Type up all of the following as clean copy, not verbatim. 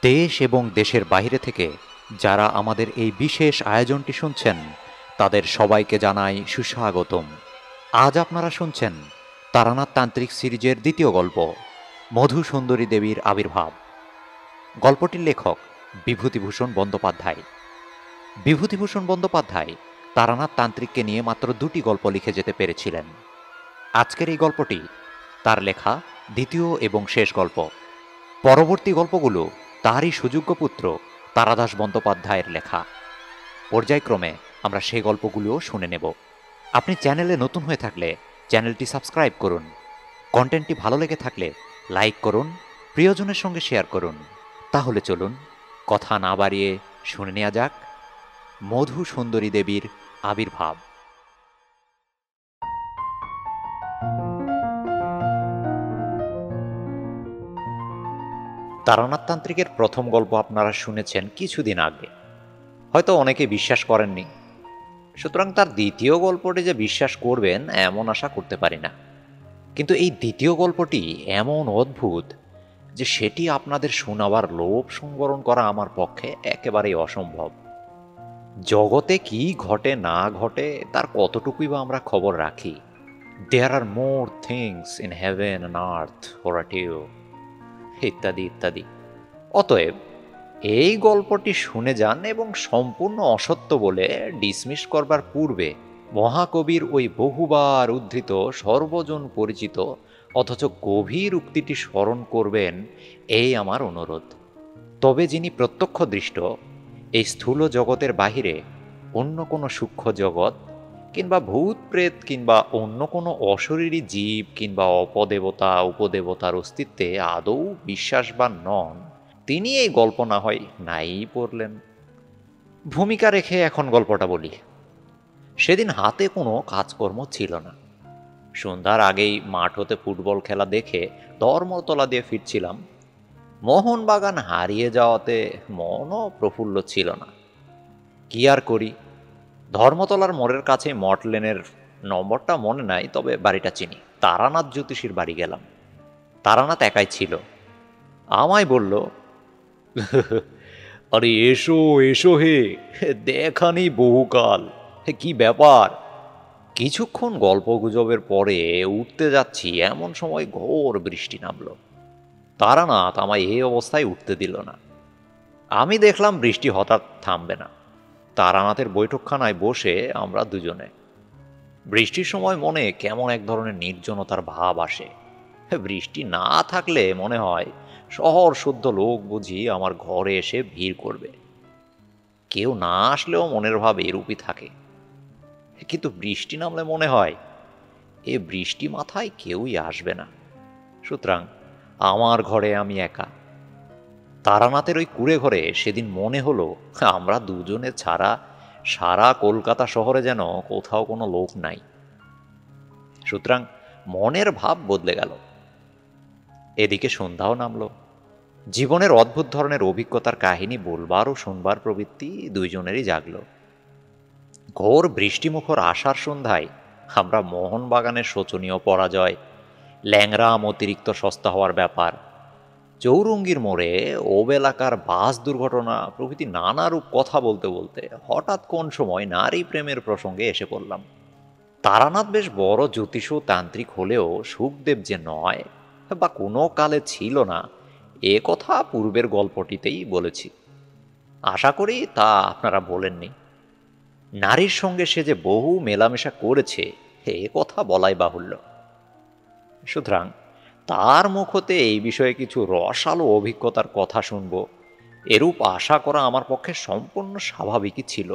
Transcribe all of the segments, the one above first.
দেশ এবং দেশের বাইরে থেকে যারা আমাদের এই বিশেষ আয়োজনটি শুনছেন তাদের সবাইকে জানাই সুস্বাগতম। আজ আপনারা শুনছেন তারানাথ তান্ত্রিক সিরিজের দ্বিতীয় গল্প, মধু সুন্দরী দেবীর আবির্ভাব। গল্পটির লেখক বিভূতিভূষণ বন্দ্যোপাধ্যায়। বিভূতিভূষণ বন্দ্যোপাধ্যায় তারানাথ তান্ত্রিককে নিয়ে মাত্র 2টি গল্প লিখে যেতে পেরেছিলেন। আজকের এই গল্পটি তার লেখা দ্বিতীয় এবং শেষ গল্প। পরবর্তী গল্পগুলো তারই সুযোগ্য পুত্র তারাদাস বন্দ্যোপাধ্যায়ের লেখা। পর্যায়ক্রমে আমরা সেই গল্পগুলোও শুনে নেব। আপনি চ্যানেলে নতুন হয়ে থাকলে চ্যানেলটি সাবস্ক্রাইব করুন। কন্টেন্টটি ভালো লেগে থাকলে লাইক করুন, প্রিয়জনের সঙ্গে শেয়ার করুন। তাহলে চলুন কথা না বাড়িয়ে শুনে নেওয়া যাক মধু সুন্দরী দেবীর আবির্ভাব। তারানাথ তান্ত্রিকের প্রথম গল্প আপনারা শুনেছেন কিছুদিন আগে, হয়তো অনেকে বিশ্বাস করেননি। সুতরাং তার দ্বিতীয় গল্পটি যে বিশ্বাস করবেন এমন আশা করতে পারি না। কিন্তু এই দ্বিতীয় গল্পটি এমন অদ্ভুত যে সেটি আপনাদের শোনাবার লোভ সংবরণ করা আমার পক্ষে একেবারেই অসম্ভব। জগতে কি ঘটে না ঘটে তার কতটুকুই বা আমরা খবর রাখি। There are more things in heaven and earth for a টিউ, ইত্যাদি ইত্যাদি। অতএব এই গল্পটি শুনে যান এবং সম্পূর্ণ অসত্য বলে ডিসমিস করবার পূর্বে মহাকবির ওই বহুবার উদ্ধৃত সর্বজন পরিচিত অথচ গভীর উক্তিটি স্মরণ করবেন, এই আমার অনুরোধ। তবে যিনি প্রত্যক্ষদৃষ্ট এই স্থূল জগতের বাহিরে অন্য কোনো সূক্ষ্ম জগৎ কিংবা ভূত প্রেত কিংবা অন্য কোনো অশরীরী জীব কিংবা অপদেবতা উপদেবতার অস্তিত্বে আদৌ বিশ্বাসবান নন, তিনি এই গল্প না হয় নাই পড়লেন। ভূমিকা রেখে এখন গল্পটা বলি। সেদিন হাতে কোনো কাজকর্ম ছিল না। সন্ধ্যার আগেই মাঠ হতে ফুটবল খেলা দেখে ধর্মতলা দিয়ে ফিরছিলাম। মোহনবাগান হারিয়ে যাওয়াতে মনও প্রফুল্ল ছিল না। কি আর করি, ধর্মতলার মোড়ের কাছে মঠ লেনের নম্বরটা মনে নাই, তবে বাড়িটা চিনি। তারানাথ জ্যোতিষীর বাড়ি গেলাম। তারানাথ একাই ছিল। আমায় বলল, আরে এসো এসো হে, দেখা নেই বহুকাল, কি ব্যাপার। কিছুক্ষণ গল্প গুজবের পরে উঠতে যাচ্ছি এমন সময় ঘোর বৃষ্টি নামল। তারানাথ আমায় এই অবস্থায় উঠতে দিল না। আমি দেখলাম বৃষ্টি হঠাৎ থামবে না। তারানাথের বৈঠকখানায় বসে আমরা দুজনে। বৃষ্টির সময় মনে কেমন এক ধরনের নির্জনতার ভাব আসে। বৃষ্টি না থাকলে মনে হয় শহর শুদ্ধ লোক বুঝি আমার ঘরে এসে ভিড় করবে। কেউ না আসলেও মনের ভাব এরূপই থাকে। কিন্তু বৃষ্টি নামলে মনে হয় এ বৃষ্টি মাথায় কেউই আসবে না। সুতরাং আমার ঘরে আমি একা। তারানাথের ওই কুঁড়ে ঘরে সেদিন মনে হলো আমরা দুজনে ছাড়া সারা কলকাতা শহরে যেন কোথাও কোনো লোক নাই। সুতরাং মনের ভাব বদলে গেল। এদিকে সন্ধ্যাও নামল। জীবনের অদ্ভুত ধরনের অভিজ্ঞতার কাহিনী বলবার ও শুনবার প্রবৃত্তি দুইজনেরই জাগল। ঘোর বৃষ্টিমুখর আষাঢ় সন্ধ্যায় আমরা মোহনবাগানের শোচনীয় পরাজয়, ল্যাংরাম অতিরিক্ত সস্তা হওয়ার ব্যাপার, চৌরঙ্গীর মোড়ে ওবেলাকার বাস দুর্ঘটনা প্রভৃতি নানারূপ কথা বলতে বলতে হঠাৎ কোন সময় নারী প্রেমের প্রসঙ্গে এসে পড়লাম। তারানাথ বেশ বড় জ্যোতিষ তান্ত্রিক হলেও সুখদেব যে নয় বা কোনো কালে ছিল না, এ কথা পূর্বের গল্পটিতেই বলেছি। আশা করি তা আপনারা বলেননি। নারীর সঙ্গে সে যে বহু মেলামেশা করেছে এ কথা বলাই বাহুল্য। সুতরাং তার মুখ হতে এই বিষয়ে কিছু রসালো অভিজ্ঞতার কথা শুনব, এরূপ আশা করা আমার পক্ষে সম্পূর্ণ স্বাভাবিকই ছিল।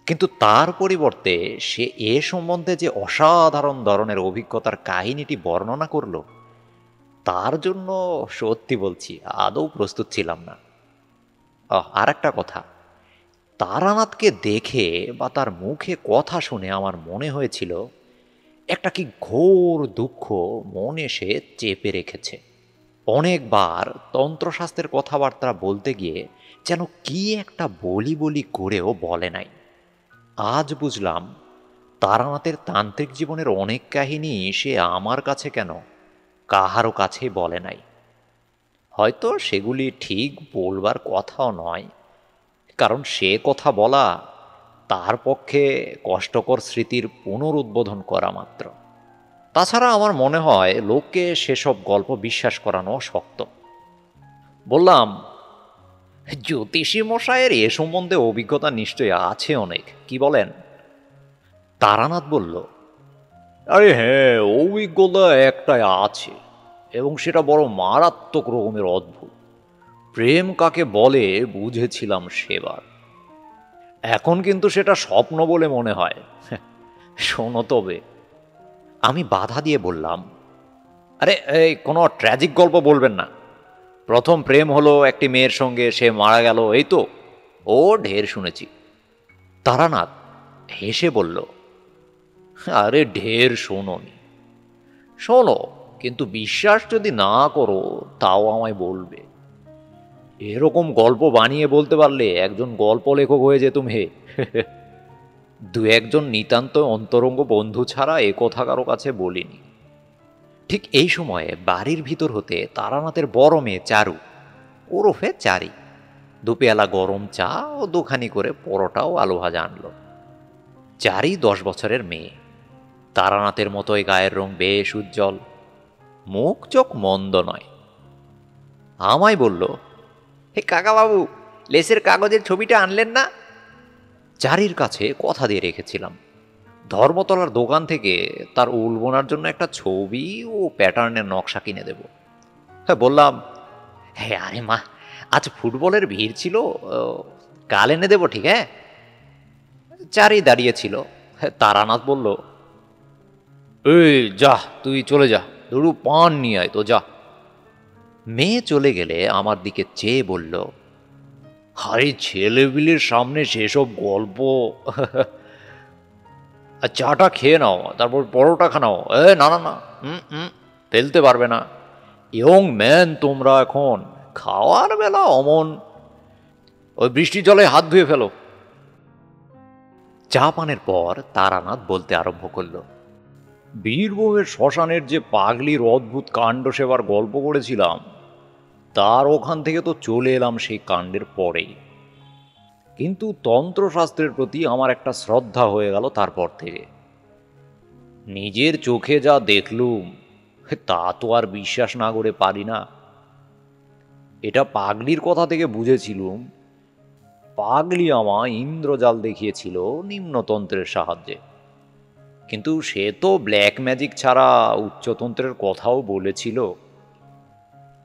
কিন্তু তার পরিবর্তে সে এ সম্বন্ধে যে অসাধারণ ধরনের অভিজ্ঞতার কাহিনীটি বর্ণনা করল, তার জন্য সত্যি বলছি আদৌ প্রস্তুত ছিলাম না। আর একটা কথা, তারানাথকে দেখে বা তার মুখে কথা শুনে আমার মনে হয়েছিল একটা কি ঘোর দুঃখ মনে সে চেপে রেখেছে। অনেকবার তন্ত্রশাস্ত্রের কথাবার্তা বলতে গিয়ে যেন কি একটা বলি বলি করেও বলে নাই। আজ বুঝলাম তারানাথের তান্ত্রিক জীবনের অনেক কাহিনী সে আমার কাছে কেন কাহারও কাছেই বলে নাই। হয়তো সেগুলি ঠিক বলবার কথাও নয়, কারণ সে কথা বলা তার পক্ষে কষ্টকর স্মৃতির পুনরুদ্বোধন করা মাত্র। তাছাড়া আমার মনে হয় লোককে সেসব গল্প বিশ্বাস করানো শক্ত। বললাম, জ্যোতিষী মশাইয়ের এ সম্বন্ধে অভিজ্ঞতা নিশ্চয়ই আছে অনেক, কি বলেন? তারানাথ বলল, আরে হ্যাঁ, অভিজ্ঞতা একটাই আছে, এবং সেটা বড় মারাত্মক রকমের অদ্ভুত। প্রেম কাকে বলে বুঝেছিলাম সেবার, এখন কিন্তু সেটা স্বপ্ন বলে মনে হয়। শোনো তবে। আমি বাধা দিয়ে বললাম, আরে এই কোনো ট্র্যাজিক গল্প বলবেন না। প্রথম প্রেম হলো একটি মেয়ের সঙ্গে, সে মারা গেল, এই তো। ও ঢের শুনেছি। তারানাথ হেসে বলল, আরে ঢের শোনোনি, শোনো, কিন্তু বিশ্বাস যদি না করো তাও আমায় বলবে। এরকম গল্প বানিয়ে বলতে পারলে একজন গল্প লেখক হয়ে যেতুম হে। দু একজন নিতান্ত অন্তরঙ্গ বন্ধু ছাড়া এ কথা কারো কাছে বলিনি। ঠিক এই সময়ে বাড়ির ভিতর হতে তারানাথের বড় মেয়ে চারু, ওরফে চারি, দুপেয়ালা গরম চা ও দুখানি করে পরোটা ও আলু ভাজা আনলো। চারি 10 বছরের মেয়ে, তারানাথের মতোই গায়ের রং বেশ উজ্জ্বল, মুখ চোখ মন্দ নয়। আমায় বলল, হে কাকাবাবু, লেসের কাগজের ছবিটা আনলেন না? চারির কাছে কথা দিয়ে রেখেছিলাম, ধর্মতলার দোকান থেকে তার উল বোনার জন্য একটা ছবি ও প্যাটার্নের নকশা কিনে দেব। হ্যাঁ বললাম, হ্যাঁ আরে মা, আজ ফুটবলের ভিড় ছিল, কাল এনে দেবো, ঠিক? হ্যাঁ। চারি দাঁড়িয়েছিল। তারানাথ বলল, এই যা, তুই চলে যা, দুটো পান নিয়ে আয় তো, যা। মেয়ে চলে গেলে আমার দিকে চেয়ে বলল, আরে ছেলেপিলের সামনে সেসব গল্প। আর চাটা খেয়ে নাও, তারপর পরোটা খানাও। না না না, ফেলতে পারবে না, ইয়ং ম্যান তোমরা এখন, খাওয়ার বেলা অমন। ওই বৃষ্টির জলে হাত ধুয়ে ফেলো। চা পানের পর তারানাথ বলতে আরম্ভ করল, বীরভূমের শ্মশানের যে পাগলির অদ্ভুত কাণ্ড সেবার গল্প করেছিলাম, তার ওখান থেকে তো চলে এলাম সেই কাণ্ডের পরেই। কিন্তু তন্ত্রশাস্ত্রের প্রতি আমার একটা শ্রদ্ধা হয়ে গেল তারপর থেকে। নিজের চোখে যা দেখলুম তা তো আর বিশ্বাস না করে পারি না। এটা পাগলির কথা থেকে বুঝেছিলুম, পাগলি আমায় ইন্দ্রজাল দেখিয়েছিল নিম্নতন্ত্রের সাহায্যে, কিন্তু সে তো ব্ল্যাক ম্যাজিক ছাড়া উচ্চতন্ত্রের কথাও বলেছিল।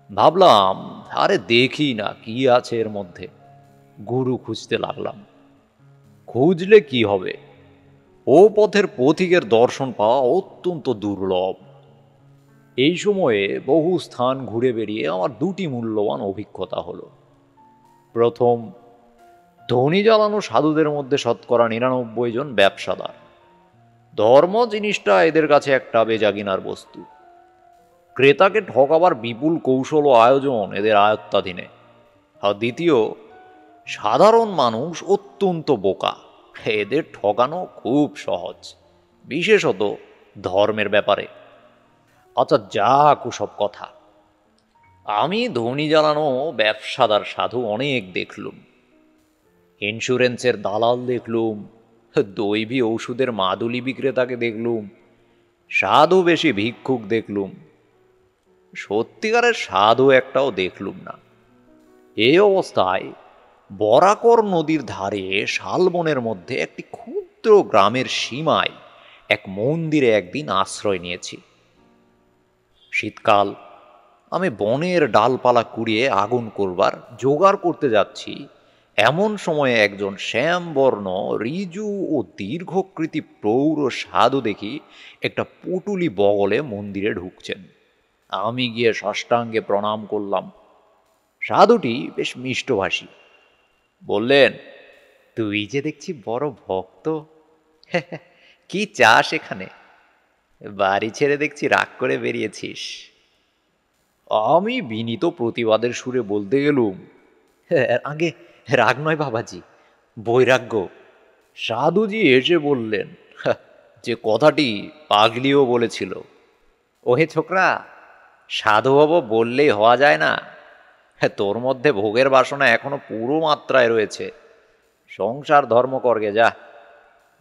ভাবলাম, আরে দেখি না কি আছে এর মধ্যে। গুরু খুঁজতে লাগলাম। খুঁজলে কি হবে, ও পথের পথিকের দর্শন পাওয়া অত্যন্ত দুর্লভ। এই সময়ে বহু স্থান ঘুরে বেরিয়ে আমার দুটি মূল্যবান অভিজ্ঞতা হলো। প্রথম, ধনী জ্বালানো সাধুদের মধ্যে 99% জন ব্যবসাদার। ধর্ম জিনিসটা এদের কাছে একটা বেজাগিনার বস্তু। ক্রেতাকে ঠকাবার বিপুল কৌশল ও আয়োজন এদের আয়ত্তাধীনে। আর দ্বিতীয়, সাধারণ মানুষ অত্যন্ত বোকা, এদের ঠকানো খুব সহজ, বিশেষত ধর্মের ব্যাপারে। আচ্ছা যাক ওসব কথা, আমি ধনী জ্বালানো ব্যবসাদার সাধু অনেক দেখলুম। ইন্স্যুরেন্সের দালাল দেখলুম, দৈবী ওষুধের মাদুলি বিক্রেতাকে দেখলুম, সাধু বেশি ভিক্ষুক দেখলুম। সত্যিকারের সাধু একটাও দেখলুম না। এই অবস্থায় বরাকর নদীর ধারে শালবনের মধ্যে একটি ক্ষুদ্র গ্রামের সীমায় এক মন্দিরে একদিন আশ্রয় নিয়েছি। শীতকাল, আমি বনের ডালপালা কুড়িয়ে আগুন করবার জোগাড় করতে যাচ্ছি, এমন সময়ে একজন শ্যামবর্ণ ঋজু ও দীর্ঘকৃতি প্রৌঢ় সাধু দেখি একটা পুটুলি বগলে মন্দিরে ঢুকছেন। আমি গিয়ে সাষ্টাঙ্গে প্রণাম করলাম। সাধুটি বেশ মিষ্টভাষী। বললেন, তুই যে দেখছি বড় ভক্ত, কি চাস এখানে? বাড়ি ছেড়ে দেখছি রাগ করে বেরিয়েছিস। আমি বিনীত প্রতিবাদের সুরে বলতে গেলুম, আগে রাগ নয় বাবাজি, বৈরাগ্য। সাধুজি এসে বললেন, যে কথাটি পাগলিও বলেছিল, ওহে ছোকরা, সাধু হব বললেই হওয়া যায় না, তোর মধ্যে ভোগের বাসনা এখনো পুরো মাত্রায় রয়েছে। সংসার ধর্ম করগে যা।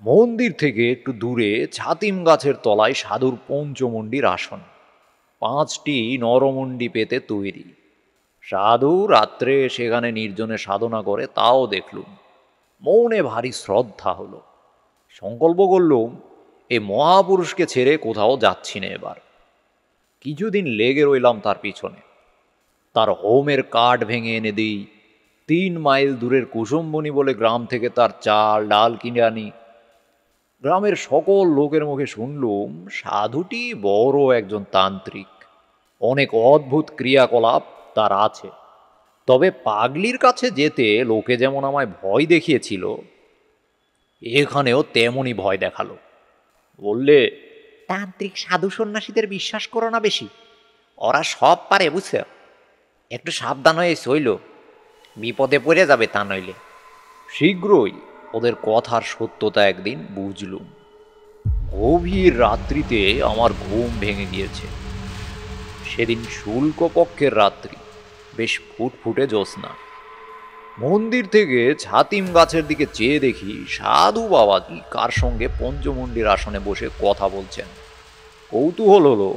মন্দির থেকে একটু দূরে ছাতিম গাছের তলায় সাধুর পঞ্চমুণ্ডির আসন, 5টি নরমুণ্ডি পেতে তৈরি। সাধু রাত্রে সেখানে নির্জনে সাধনা করে, তাও দেখলুম। মনে ভারী শ্রদ্ধা হলো। সংকল্প করলুম এই মহাপুরুষকে ছেড়ে কোথাও যাচ্ছি না এবার। কিছুদিন লেগে রইলাম তার পিছনে। তার হোমের কাঠ ভেঙে এনে দিই, 3 মাইল দূরের কুসুমবনি বলে গ্রাম থেকে তার চাল ডাল কিনে আনি। গ্রামের সকল লোকের মুখে শুনলুম সাধুটি বড় একজন তান্ত্রিক, অনেক অদ্ভুত ক্রিয়াকলাপ তার আছে। তবে পাগলির কাছে যেতে লোকে যেমন আমায় ভয় দেখিয়েছিল, এখানেও তেমনই ভয় দেখালো। বললে, তান্ত্রিক সাধু সন্ন্যাসীদের বিশ্বাস করো না বেশি, ওরা সব পারে বুঝছো, একটু সাবধান হয়ে চইল, বিপদে পড়ে যাবে তা নইলে। শীঘ্রই ওদের কথার সত্যতা একদিন বুঝলুম। গভীর রাত্রিতে আমার ঘুম ভেঙে গিয়েছে। সেদিন শুল্কপক্ষের রাত্রি, বেশ ফুটফুটে জ্যোৎস্না। মন্দির থেকে ছাতিম গাছের দিকে চেয়ে দেখি সাধু বাবাজি কার সঙ্গে পঞ্চমুণ্ডির আসনে বসে কথা বলছেন। কৌতূহল হলো,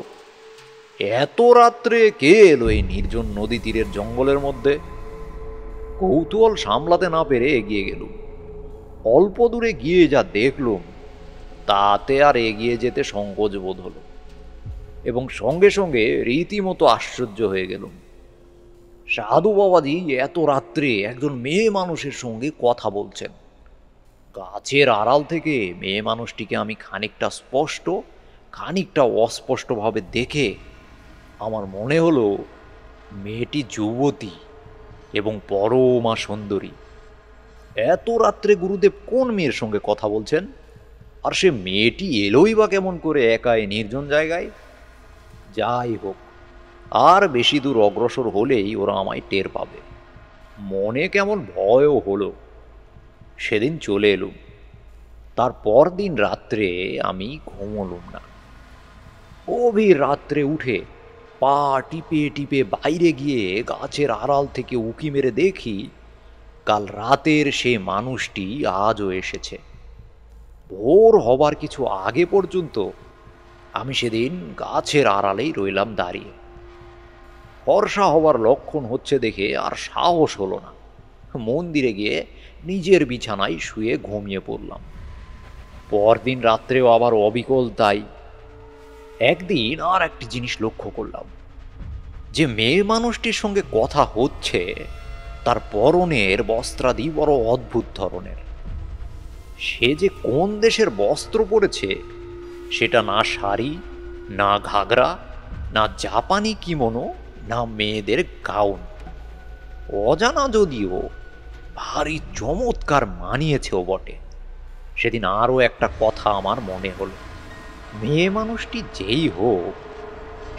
এত রাত্রে কে এলো এই নির্জন নদী তীরের জঙ্গলের মধ্যে? কৌতূহল সামলাতে না পেরে এগিয়ে গেলুম। অল্প দূরে গিয়ে যা দেখলুম, তাতে আর এগিয়ে যেতে সংকোচ বোধ হলো, এবং সঙ্গে সঙ্গে রীতিমতো আশ্চর্য হয়ে গেলুম। সাধু বাবাজি এত রাত্রে একজন মেয়ে মানুষের সঙ্গে কথা বলছেন। গাছের আড়াল থেকে মেয়ে মানুষটিকে আমি খানিকটা স্পষ্ট, খানিকটা অস্পষ্টভাবে দেখে আমার মনে হলো মেয়েটি যুবতী এবং পরমা সুন্দরী। এত রাত্রে গুরুদেব কোন মেয়ের সঙ্গে কথা বলছেন? আর সে মেয়েটি এলোই বা কেমন করে একা এই নির্জন জায়গায়? যাই হোক, আর বেশি দূর অগ্রসর হলেই ওরা আমায় টের পাবে। মনে কেমন ভয়ও হলো। সেদিন চলে এলুম। তার পরদিন রাত্রে আমি ঘুমোলুম না। গভীর রাত্রে উঠে পা টিপে টিপে বাইরে গিয়ে গাছের আড়াল থেকে উঁকি মেরে দেখি কাল রাতের সে মানুষটি আজও এসেছে। ভোর হবার কিছু আগে পর্যন্ত আমি সেদিন গাছের আড়ালেই রইলাম দাঁড়িয়ে। ফর্সা হবার লক্ষণ হচ্ছে দেখে আর সাহস হলো না। মন্দিরে গিয়ে নিজের বিছানায় শুয়ে ঘুমিয়ে পড়লাম। পরদিন রাত্রেও আবার অবিকল তাই। একদিন আর একটি জিনিস লক্ষ্য করলাম, যে মেয়ে মানুষটির সঙ্গে কথা হচ্ছে তার পরনের বস্ত্রাদি বড় অদ্ভুত ধরনের। সে যে কোন দেশের বস্ত্র পরেছে সেটা না শাড়ি, না ঘাগরা, না জাপানি কিমোনো, না মেয়েদের গাউন। অজানা যদিও ভারী চমৎকার মানিয়েছেও বটে। সেদিন আরও একটা কথা আমার মনে হলো, মেয়ে মানুষটি যেই হোক,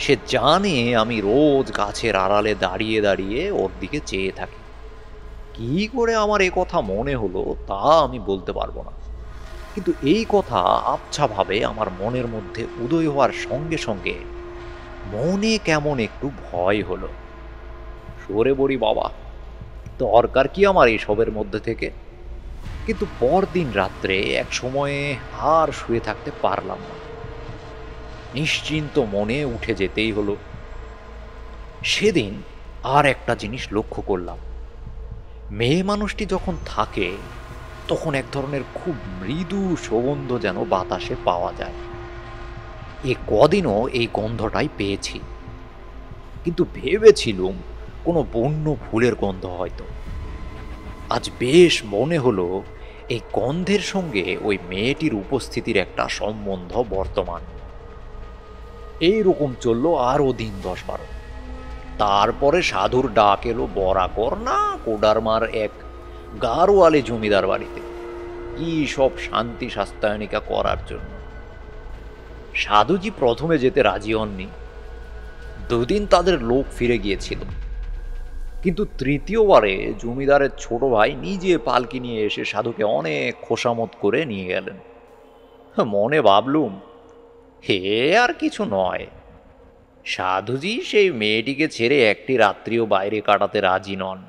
সে জানে আমি রোজ গাছের আড়ালে দাঁড়িয়ে দাঁড়িয়ে ওর দিকে চেয়ে থাকি। কি করে আমার এ কথা মনে হলো তা আমি বলতে পারবো না, কিন্তু এই কথা আবছাভাবে আমার মনের মধ্যে উদয় হওয়ার সঙ্গে সঙ্গে মনে কেমন একটু ভয় হলো। সরে বড়ি বাবা, দরকার কি আমার এসবের মধ্যে থেকে? কিন্তু পরদিন রাত্রে এক সময়ে আর শুয়ে থাকতে পারলাম না। নিশ্চিন্ত মনে উঠে যেতেই হলো। সেদিন আর একটা জিনিস লক্ষ্য করলাম, মেয়ে মানুষটি যখন থাকে তখন এক ধরনের খুব মৃদু সুগন্ধ যেন বাতাসে পাওয়া যায়। এ কদিনও এই গন্ধটাই পেয়েছি, কিন্তু ভেবেছিলুম কোনো বন্য ফুলের গন্ধ হয়তো। আজ বেশ মনে হলো এই গন্ধের সঙ্গে ওই মেয়েটির উপস্থিতির একটা সম্বন্ধ বর্তমান। এই রকম চলল আরও দিন 10-12। তারপরে সাধুর ডাক এলো বরাকর না কোডারমার এক গাড়োয়ালে জমিদার বাড়িতে, কি সব শান্তি শাস্তায়নিকা করার জন্য। সাধুজি প্রথমে যেতে রাজি হননি। 2 দিন তাদের লোক ফিরে গিয়েছিল, কিন্তু তৃতীয়বারে জমিদারের ছোট ভাই নিজে পালকি নিয়ে এসে সাধুকে অনেক খোসামত করে নিয়ে গেলেন। মনে ভাবলুম, হে আর কিছু নয়, সাধুজি সেই মেয়েটিকে ছেড়ে একটি রাত্রিও বাইরে কাটাতে রাজি নন,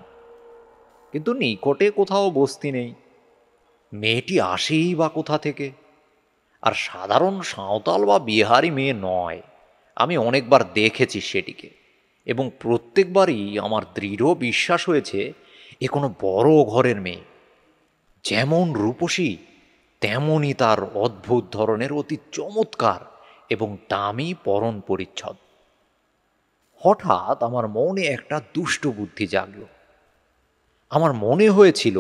কিন্তু নিকটে কোথাও বস্তি নেই। মেয়েটি আসেই বা কোথা থেকে? আর সাধারণ সাঁওতাল বা বিহারি মেয়ে নয়। আমি অনেকবার দেখেছি সেটিকে, এবং প্রত্যেকবারই আমার দৃঢ় বিশ্বাস হয়েছে এ কোনো বড় ঘরের মেয়ে। যেমন রূপসী, তেমনই তার অদ্ভুত ধরনের অতি চমৎকার এবং দামি পরন পরিচ্ছদ। হঠাৎ আমার মনে একটা দুষ্ট বুদ্ধি জাগল। আমার মনে হয়েছিল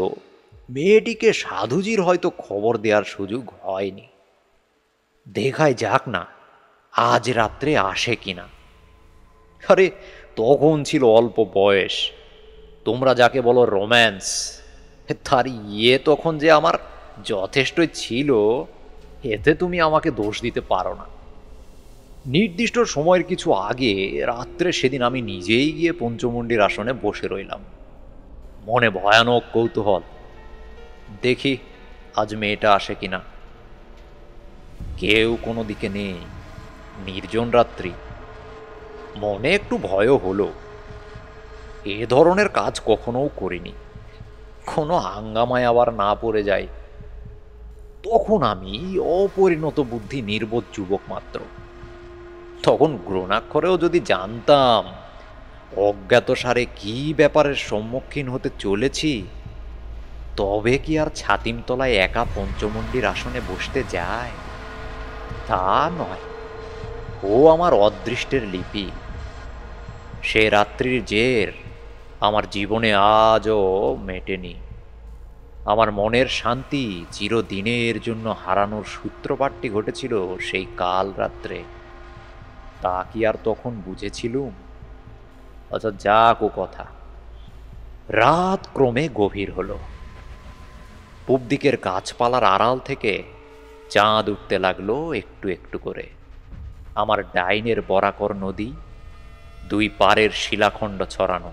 মেয়েটিকে সাধুজির হয়তো খবর দেওয়ার সুযোগ হয়নি। দেখাই যাক না আজ রাত্রে আসে কিনা। আরে, তখন ছিল অল্প বয়স, তোমরা যাকে বলো রোম্যান্স, তার তখন যে আমার যথেষ্টই ছিল, এতে তুমি আমাকে দোষ দিতে পারো না। নির্দিষ্ট সময়ের কিছু আগে রাত্রে সেদিন আমি নিজেই গিয়ে পঞ্চমুণ্ডির আসনে বসে রইলাম। মনে ভয়ানক কৌতূহল, দেখি আজ মেয়েটা আসে কিনা। কেউ কোনো দিকে নেই, নির্জন রাত্রি। মনে একটু ভয়ও হলো, এ ধরনের কাজ কখনো করিনি, কোনো হাঙ্গামায় আবার না পড়ে যায়। তখন আমি অপরিণত বুদ্ধি নির্বোধ যুবক মাত্র। তখন গ্রহণাক্ষরেও যদি জানতাম অজ্ঞাতসারে কি ব্যাপারের সম্মুখীন হতে চলেছি, তবে কি আর ছাতিমতলায় একা পঞ্চমুণ্ডির আসনে বসতে যায়? তা নয়, ও আমার অদৃষ্টের লিপি। সে রাত্রির জের আমার জীবনে আজও মেটেনি। আমার মনের শান্তি চিরদিনের জন্য হারানোর সূত্রপাতটি ঘটেছিল সেই কাল রাত্রে। তা কি আর তখন বুঝেছিলুম? আচ্ছা, যাক ও কথা। রাত ক্রমে গভীর হলো। পূব দিকের গাছপালার আড়াল থেকে চাঁদ উঠতে লাগলো একটু একটু করে। আমার ডাইনের বরাকর নদী, দুই পাড়ের শিলাখণ্ড ছড়ানো,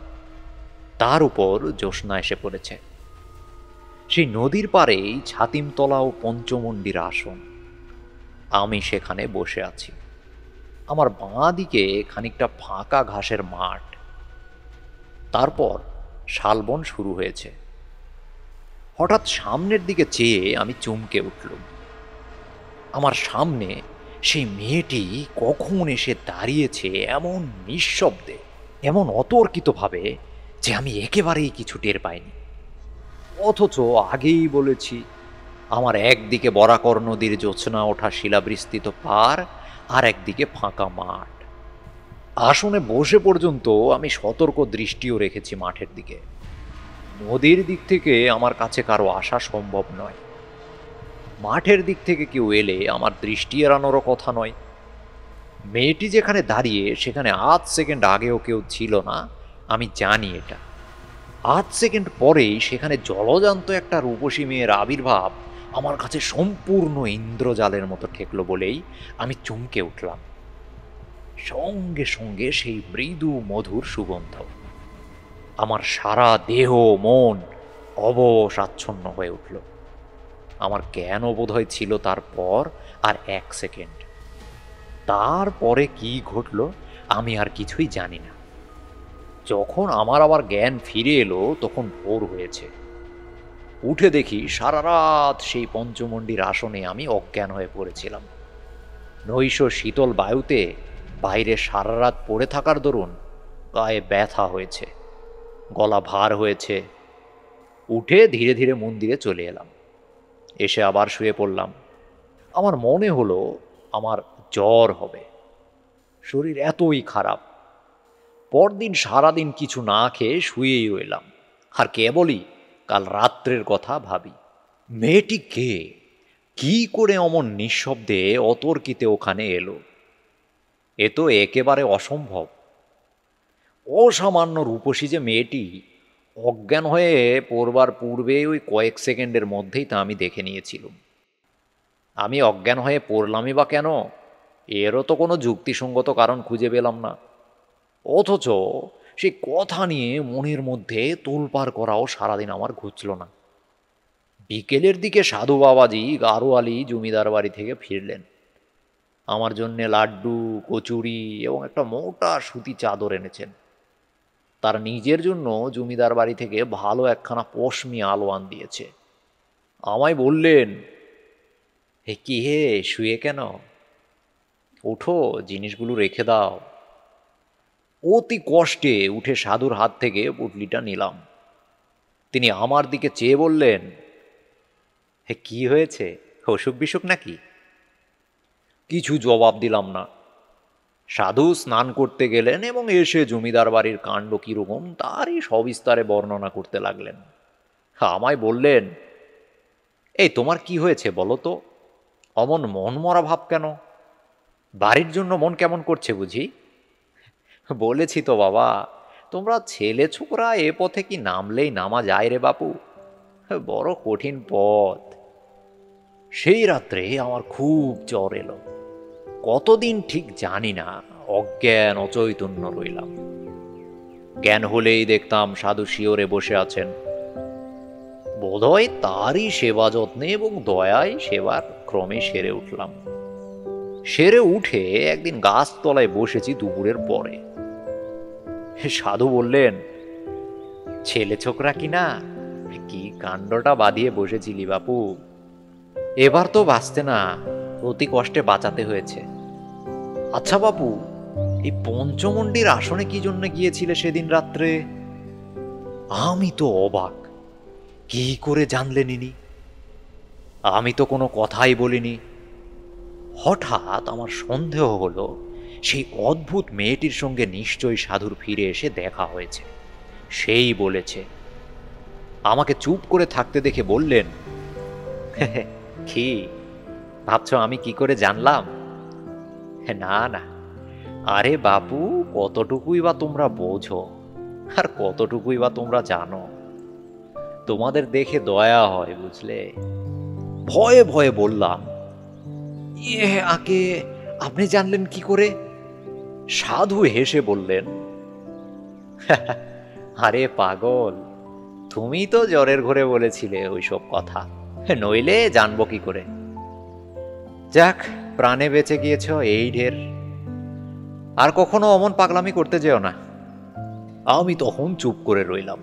তার উপর জ্যোৎস্না এসে পড়েছে। সেই নদীর পাড়েই ছাতিমতলা ও পঞ্চমুণ্ডির আসন। আমি সেখানে বসে আছি। আমার বাঁ দিকে খানিকটা ফাঁকা ঘাসের মাঠ। তারপর শালবন শুরু হয়েছে। হঠাৎ সামনের দিকে চেয়ে আমি চমকে উঠলুম। আমার সামনে সেই মেয়েটি কখন এসে দাঁড়িয়েছে এমন নিঃশব্দে, এমন অতর্কিতভাবে যে আমি একেবারেই কিছু টের পাইনি। অথচ আগেই বলেছি, আমার একদিকে বরাকর নদীর জ্যোৎস্না ওঠা শিলাবৃস্তিত পাড়, আর একদিকে ফাঁকা মাঠ। আসনে বসে পর্যন্ত আমি সতর্ক দৃষ্টিও রেখেছি মাঠের দিকে। নদীর দিক থেকে আমার কাছে কারো আসা সম্ভব নয়। মাঠের দিক থেকে কেউ এলে আমার দৃষ্টি এড়ানোরও কথা নয়। মেয়েটি যেখানে দাঁড়িয়ে সেখানে আধ সেকেন্ড আগেও কেউ ছিল না, আমি জানি এটা। আধ সেকেন্ড পরেই সেখানে জলজান্ত একটা রূপসী মেয়ের আবির্ভাব আমার কাছে সম্পূর্ণ ইন্দ্রজালের মতো ঠেকলো বলেই আমি চমকে উঠলাম। সঙ্গে সঙ্গে সেই মৃদু মধুর সুগন্ধ আমার সারা দেহ মন অবশ আচ্ছন্ন হয়ে উঠল। আমার জ্ঞানও বোধহয় ছিল তারপর আর 1 সেকেন্ড। তারপরে কি ঘটল আমি আর কিছুই জানি না। যখন আমার আবার জ্ঞান ফিরে এলো তখন ভোর হয়েছে। উঠে দেখি সারা রাত সেই পঞ্চমুণ্ডির আসনে আমি অজ্ঞান হয়ে পড়েছিলাম। নৈশ শীতল বায়ুতে বাইরে সারা রাত পড়ে থাকার দরুন গায়ে ব্যথা হয়েছে, গলা ভার হয়েছে। উঠে ধীরে ধীরে মন্দিরে চলে এলাম। এসে আবার শুয়ে পড়লাম। আমার মনে হলো আমার জ্বর হবে। শরীর এতই খারাপ। পরদিন সারাদিন কিছু না খেয়ে শুয়েই রইলাম, আর কেবলই কাল রাত্রের কথা ভাবি। মেয়েটি কে? কি করে অমন নিঃশব্দে অতর্কিতে ওখানে এলো? এ তো একেবারে অসম্ভব। অসামান্য রূপসী যে মেয়েটি, অজ্ঞান হয়ে পড়বার পূর্বে ওই কয়েক সেকেন্ডের মধ্যেই তা আমি দেখে নিয়েছিলাম। আমি অজ্ঞান হয়ে পড়লামই বা কেন? এরও তো কোনো যুক্তিসঙ্গত কারণ খুঁজে পেলাম না। অথচ সেই কথা নিয়ে মনের মধ্যে তোলপাড় করাও সারাদিন আমার ঘুচল না। বিকেলের দিকে সাধু বাবাজি গারোয়ালি জমিদার বাড়ি থেকে ফিরলেন। আমার জন্যে লাড্ডু, কচুরি এবং একটা মোটা সুতি চাদর এনেছেন। তার নিজের জন্য জমিদার বাড়ি থেকে ভালো একখানা পশমি আলোয়ান দিয়েছে। আমায় বললেন, হে কি হে, শুয়ে কেন? ওঠো, জিনিসগুলো রেখে দাও। অতি কষ্টে উঠে সাধুর হাত থেকে পুটলিটা নিলাম। তিনি আমার দিকে চেয়ে বললেন, হে কি হয়েছে, অসুখ বিসুখ নাকি? কিছু জবাব দিলাম না। সাধু স্নান করতে গেলেন এবং এসে জমিদার বাড়ির কাণ্ড কীরকম তারই সবিস্তারে বর্ণনা করতে লাগলেন। আমায় বললেন, এই তোমার কি হয়েছে বলো তো? অমন মনমরা ভাব কেন? বাড়ির জন্য মন কেমন করছে বুঝি? বলেছি তো বাবা, তোমরা ছেলে ছোকরা এ পথে কি নামলেই নামা যায় রে বাপু, বড় কঠিন পথ। সেই রাত্রে আমার খুব জ্বর এলো। কতদিন ঠিক জানি না, অজ্ঞান অচৈতন্য রইলাম। জ্ঞান হলেই দেখতাম সাধু শিওরে বসে আছেন। বোধহয় তারই সেবা যত্নে এবং দয়ায় সেবার ক্রমে সেরে উঠলাম। সেরে উঠে একদিন গাছতলায় বসেছি দুপুরের পরে। সাধু বললেন, ছেলে ছোকরা কিনা, কি কাণ্ডটা বাঁধিয়ে বসেছিলি বাপু। এবার তো বাঁচতে না, অতি কষ্টে বাঁচাতে হয়েছে। আচ্ছা বাপু, এই পঞ্চমন্ডির আসনে কি জন্য গিয়েছিলে সেদিন রাত্রে? আমি তো অবাক, কি করে জানলেন ইনি? আমি তো কোনো কথাই বলিনি। হঠাৎ আমার সন্দেহ হলো সেই অদ্ভুত মেয়েটির সঙ্গে নিশ্চয়ই সাধুর ফিরে এসে দেখা হয়েছে। সেই বলেছে। আমাকে চুপ করে থাকতে দেখে বললেন, কি ভাবছ আমি কি করে জানলাম? না না, আরে বাপু, কতটুকুই বা তোমরা বোঝো আর কতটুকুই বা তোমরা জানো। তোমাদের দেখে দয়া হয় বুঝলে। ভয়ে ভয়ে বললাম, ইয়ে আগে আপনি জানলেন কি করে? সাধু হেসে বললেন, আরে পাগল, তুমি তো জ্বরের ঘরে বলেছিলে ওইসব কথা, নইলে জানবো কি করে? যাক, প্রাণে বেঁচে গিয়েছ, এই ঢের। আর কখনো অমন পাগলামি করতে যেও না। আমি তখন চুপ করে রইলাম।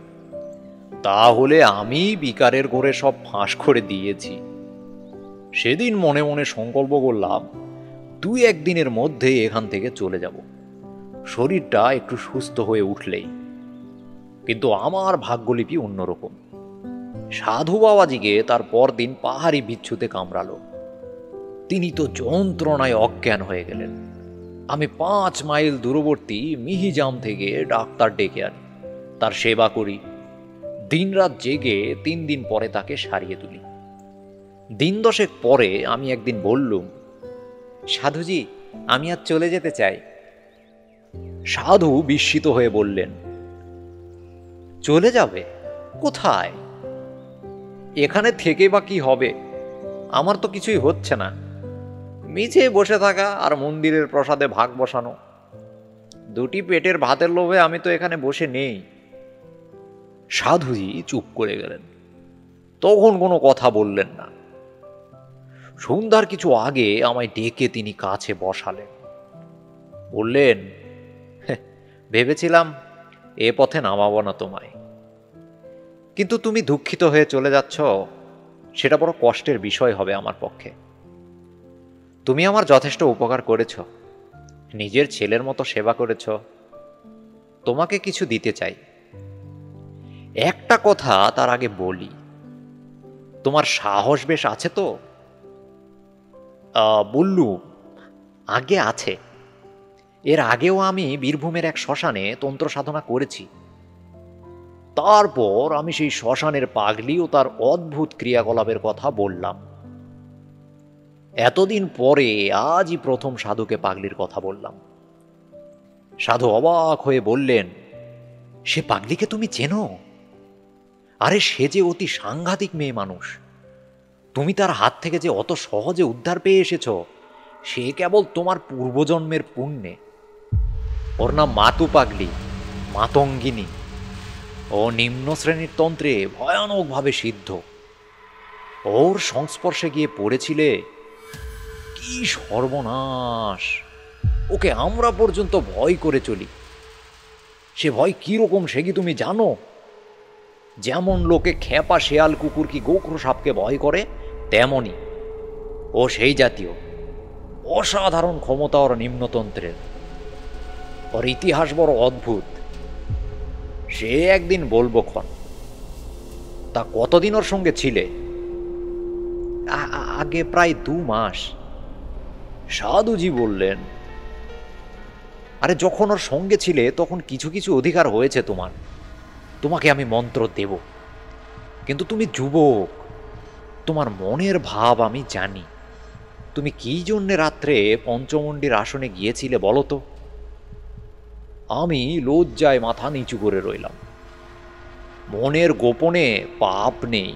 তাহলে আমি বিকারের ঘরে সব ফাঁস করে দিয়েছি। সেদিন মনে মনে সংকল্প করলাম, 2-1 দিনের মধ্যে এখান থেকে চলে যাব, শরীরটা একটু সুস্থ হয়ে উঠলেই। কিন্তু আমার ভাগ্যলিপি অন্যরকম। সাধু বাবাজিকে তার পরদিন পাহাড়ি বিচ্ছুতে কামড়ালো। তিনি তো যন্ত্রণায় অজ্ঞান হয়ে গেলেন। আমি 5 মাইল দূরবর্তী মিহিজাম থেকে ডাক্তার ডেকে আনি, তার সেবা করি। দিনরাত জেগে 3 দিন পরে তাকে সারিয়ে তুলি। 10 পরে আমি একদিন বললুম, সাধুজি, আমি আজ চলে যেতে চাই। সাধু বিস্মিত হয়ে বললেন, চলে যাবে? কোথায়? এখানে থেকে বা কি হবে? আমার তো কিছুই হচ্ছে না। মিছে বসে থাকা আর মন্দিরের প্রসাদে ভাগ বসানো। 2টি পেটের ভাতের লোভে আমি তো এখানে বসে নেই। সাধুজি চুপ করে গেলেন, তখন কোনো কথা বললেন না। সন্ধ্যার কিছু আগে আমায় ডেকে তিনি কাছে বসালেন। বললেন, ভেবেছিলাম এ পথে নামাবো না তোমায়, কিন্তু তুমি দুঃখিত হয়ে চলে যাচ্ছ, সেটা বড় কষ্টের বিষয় হবে আমার পক্ষে। তুমি আমার যথেষ্ট উপকার করেছ, নিজের ছেলের মতো সেবা করেছ। তোমাকে কিছু দিতে চাই। একটা কথা তার আগে বলি, তোমার সাহস বেশ আছে তো? বললু, আগে আছে। এর আগেও আমি বীরভূমের এক শ্মশানে তন্ত্র সাধনা করেছি। তারপর আমি সেই শ্মশানের পাগলি ও তার অদ্ভুত ক্রিয়াকলাপের কথা বললাম। এতদিন পরে আজই প্রথম সাধুকে পাগলির কথা বললাম। সাধু অবাক হয়ে বললেন, সে পাগলিকে তুমি চেনো? আরে সে যে অতি সাংঘাতিক মেয়ে মানুষ। তুমি তার হাত থেকে যে অত সহজে উদ্ধার পেয়ে এসেছ, সে কেবল তোমার পূর্বজন্মের পুণ্যে। ওর নাম মাতু পাগলি, মাতঙ্গিনী। ও নিম্ন শ্রেণীর তন্ত্রে ভয়ানকভাবে সিদ্ধ। ওর সংস্পর্শে গিয়ে পড়েছিলে, কি সর্বনাশ! ওকে আমরা পর্যন্ত ভয় করে চলি। সে ভয় কিরকম সে কি তুমি জানো? যেমন লোকে খেপা শেয়াল কুকুর কি গোখরো সাপকে ভয় করে, তেমনই ও সেই জাতীয়। অসাধারণ ক্ষমতা ওর নিম্নতন্ত্রের। ওর ইতিহাস বড় অদ্ভুত। সে একদিন বলবো ক্ষণ। তা কতদিন ওর সঙ্গে ছিলে? আগে প্রায় 2 মাস। সাধুজি বললেন, আরে যখন ওর সঙ্গে ছিলে তখন কিছু কিছু অধিকার হয়েছে তোমার। তোমাকে আমি মন্ত্র দেব, কিন্তু তুমি যুবক, তোমার মনের ভাব আমি জানি। তুমি কি জন্যে রাত্রে পঞ্চমুণ্ডির আসনে গিয়েছিলে বলো তো? আমি লজ্জায় মাথা নিচু করে রইলাম। মনের গোপনে পাপ নেই।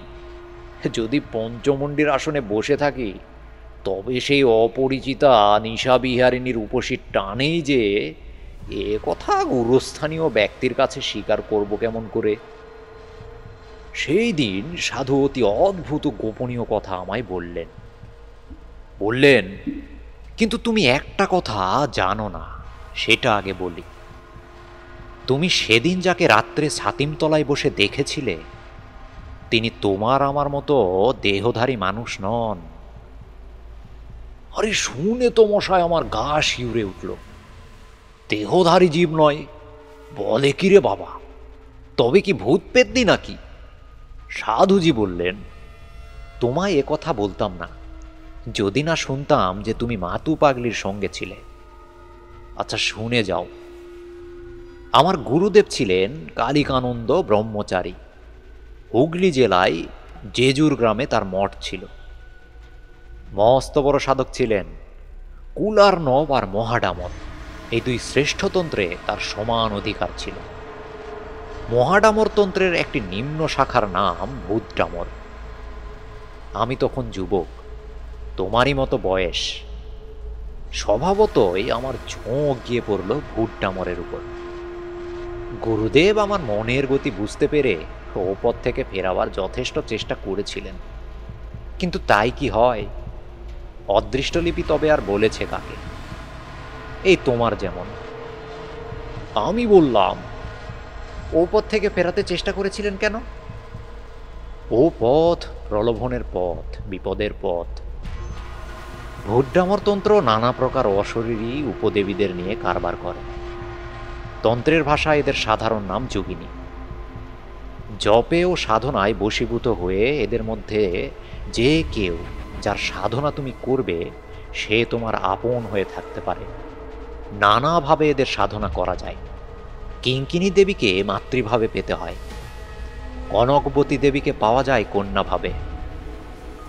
যদি পঞ্চমুণ্ডির আসনে বসে থাকি, তবে সেই অপরিচিতা নিশাবিহারিণীর উপসী টানেই যে এ কথা গুরুস্থানীয় ব্যক্তির কাছে স্বীকার করব কেমন করে? সেই দিন সাধু অতি অদ্ভুত গোপনীয় কথা আমায় বললেন। বললেন, কিন্তু তুমি একটা কথা জানো না, সেটা আগে বলি। তুমি সেদিন যাকে রাত্রে ছাতিমতলায় বসে দেখেছিলে, তিনি তোমার আমার মতো দেহধারী মানুষ নন। আরে শুনে তো মশায় আমার গা শিউরে উঠল। দেহধারী জীব নয় বলে কি রে বাবা? তবে কি ভূত পেতনি নাকি? সাধুজি বললেন, তোমায় এ কথা বলতাম না যদি না শুনতাম যে তুমি মাতু পাগলির সঙ্গে ছিলে। আচ্ছা শুনে যাও। আমার গুরুদেব ছিলেন কালিকানন্দ ব্রহ্মচারী। হুগলি জেলায় জেজুর গ্রামে তার মঠ ছিল। মস্ত বড় সাধক ছিলেন। কুলার্ণব আর মহাডামর এই 2 শ্রেষ্ঠতন্ত্রে তার সমান অধিকার ছিল। মহাডামর তন্ত্রের একটি নিম্ন শাখার নাম ভূতডামর। আমি তখন যুবক, তোমারই মতো বয়স। স্বভাবতই আমার ঝোঁক গিয়ে পড়ল ভূতডামরের উপর। গুরুদেব আমার মনের গতি বুঝতে পেরে ও পথ থেকে ফেরাবার যথেষ্ট চেষ্টা করেছিলেন, কিন্তু তাই কি হয়? অদৃষ্টলিপি তবে আর বলেছে কাকে? এই তোমার যেমন। আমি বললাম, ও পথ থেকে ফেরাতে চেষ্টা করেছিলেন কেন? ও পথ প্রলোভনের পথ, বিপদের পথ। ভূতডামর তন্ত্র নানা প্রকার অশরীরী উপদেবীদের নিয়ে কারবার করে। তন্ত্রের ভাষায় এদের সাধারণ নাম যোগিনী। জপে ও সাধনায় বশীভূত হয়ে এদের মধ্যে যে কেউ যার সাধনা তুমি করবে, সে তোমার আপন হয়ে থাকতে পারে। নানাভাবে এদের সাধনা করা যায়। কিঙ্কিনী দেবীকে মাতৃভাবে পেতে হয়, কনকবতী দেবীকে পাওয়া যায় কন্যাভাবে,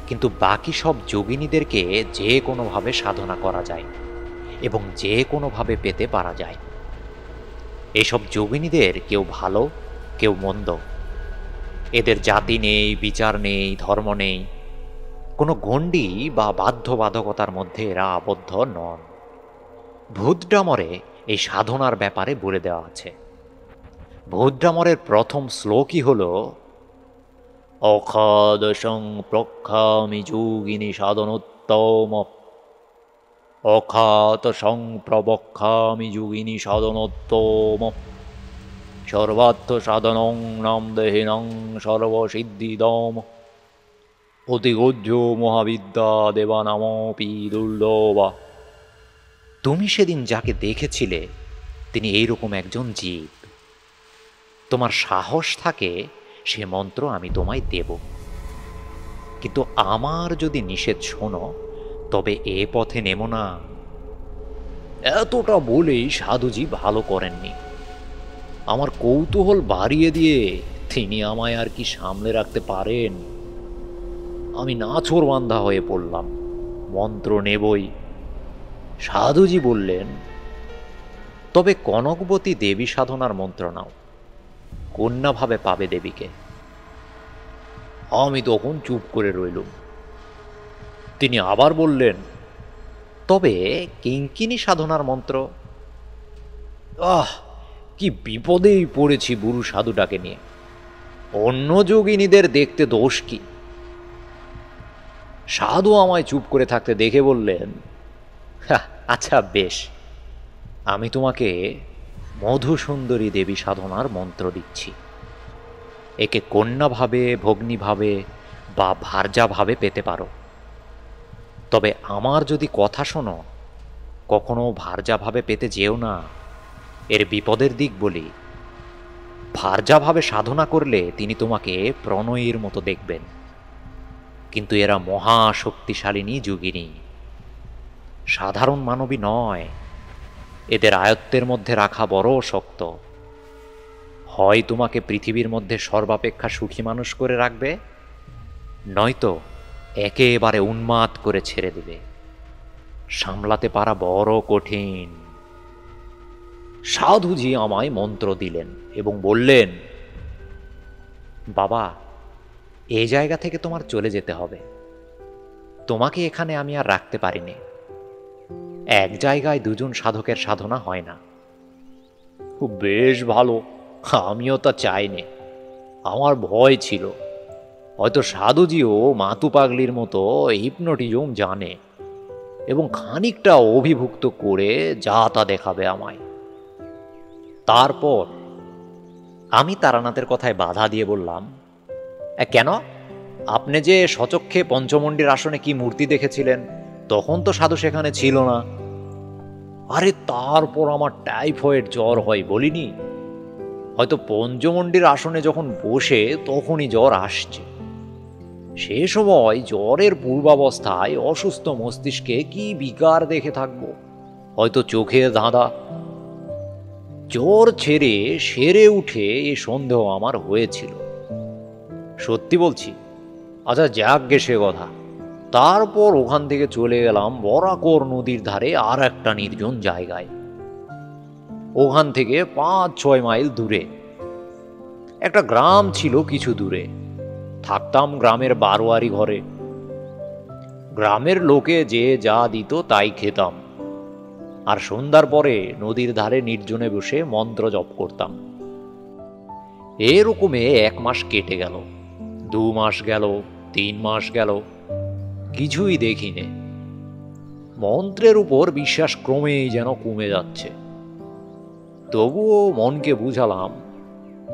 কিন্তু বাকি সব যোগিনীদেরকে যে কোনোভাবে সাধনা করা যায় এবং যে কোনোভাবে পেতে পারা যায়। এসব যোগিনীদের কেউ ভালো, কেউ মন্দ। এদের জাতি নেই, বিচার নেই, ধর্ম নেই। কোনো গণ্ডি বা বাধ্যবাধকতার মধ্যে এরা আবদ্ধ নন। ভূতডামরে এই সাধনার ব্যাপারে বলে দেওয়া আছে। ভূতডামরের প্রথম শ্লোকই হল, অখাদশং প্রক্ষামি যোগিনী সাধনোত্তম, অখাতসং প্রবক্ষামি যোগিনী সাধনোত্তম, সর্বার্থ সাধনং নাম দেহিনং সর্বসিদ্ধিদম, অতিগোহ্য মহাবিদ্যা দেবানামপি দুর্লভা। তুমি সেদিন যাকে দেখেছিলে তিনি এইরকম একজন জীব। তোমার সাহস থাকে সে মন্ত্র আমি তোমায় দেব, কিন্তু আমার যদি নিষেধ শোনো তবে এ পথে নেমো না। এতটা বলেই সাধুজি ভালো করেননি। আমার কৌতূহল বাড়িয়ে দিয়ে তিনি আমায় আর কি সামলে রাখতে পারেন? আমি নাছোড়বান্ধা হয়ে পড়লাম। মন্ত্র নেবই। সাধুজি বললেন, তবে কনকবতী দেবী সাধনার মন্ত্র নাও, কন্যাভাবে পাবে দেবীকে। আমি তখন চুপ করে রইলুম। তিনি আবার বললেন, তবে কিঙ্কিনী সাধনার মন্ত্র। কি বিপদেই পড়েছি বুড়ো সাধুটাকে নিয়ে। অন্য যোগিনীদের দেখতে দোষ কি? সাধু আমায় চুপ করে থাকতে দেখে বললেন, আচ্ছা বেশ, আমি তোমাকে মধুসুন্দরী দেবী সাধনার মন্ত্র দিচ্ছি। একে কন্যাভাবে, ভগ্নীভাবে বা ভার্যাভাবে পেতে পারো। তবে আমার যদি কথা শোনো, কখনো ভার্যাভাবে পেতে যেও না। এর বিপদের দিক বলি, ভার্যাভাবে সাধনা করলে তিনি তোমাকে প্রণয়ীর মতো দেখবেন, কিন্তু এরা মহা শক্তিশালিনী যোগিনী, সাধারণ মানবী নয়। এদের আয়ত্তের মধ্যে রাখা বড় শক্ত। হয় তোমাকে পৃথিবীর মধ্যে সর্বাপেক্ষা সুখী মানুষ করে রাখবে, নয়তো একেবারে উন্মাদ করে ছেড়ে দেবে। সামলাতে পারা বড় কঠিন। সাধুজি আমায় মন্ত্র দিলেন এবং বললেন, বাবা, এই জায়গা থেকে তোমার চলে যেতে হবে। তোমাকে এখানে আমি আর রাখতে পারিনি। এক জায়গায় দুজন সাধকের সাধনা হয় না। খুব বেশ ভালো, আমিও তা চাইনি। আমার ভয় ছিল, হয়তো সাধুজিও মাতু পাগলির মতো হিপনোটিজম জানে এবং খানিকটা অভিভুক্ত করে যা তা দেখাবে আমায়। তারপর আমি তারানাথের কথায় বাধা দিয়ে বললাম, কেন? আপনি যে সচক্ষে পঞ্চমন্ডির আসনে কি মূর্তি দেখেছিলেন, তখন তো সাধু সেখানে ছিল না। আরে তারপর আমার টাইফয়েড জ্বর হয় বলিনি? হয়তো পঞ্চমন্ডির আসনে যখন বসে তখনই জ্বর আসছে। সে সময় জ্বরের পূর্বাবস্থায় অসুস্থ মস্তিষ্কে কি বিকার দেখে থাকবো, হয়তো চোখের ধাঁধা। জ্বর ছেড়ে সেরে উঠে এ সন্দেহ আমার হয়েছিল, সত্যি বলছি। আচ্ছা যাক গে সে কথা। তারপর ওখান থেকে চলে গেলাম বরাকর নদীর ধারে আর একটা নির্জন জায়গায়। ওখান থেকে 5-6 মাইল দূরে একটা গ্রাম ছিল কিছু দূরে। থাকতাম গ্রামের বারোয়ারি ঘরে। গ্রামের লোকে যে যা দিত তাই খেতাম, আর সন্ধ্যার পরে নদীর ধারে নির্জনে বসে মন্ত্র জপ করতাম। এরকমে 1 মাস কেটে গেল, 2 মাস গেল, 3 মাস গেল, কিছুই দেখিনে। মন্ত্রের উপর বিশ্বাস ক্রমেই যেন কমে যাচ্ছে। তবুও মনকে বুঝালাম,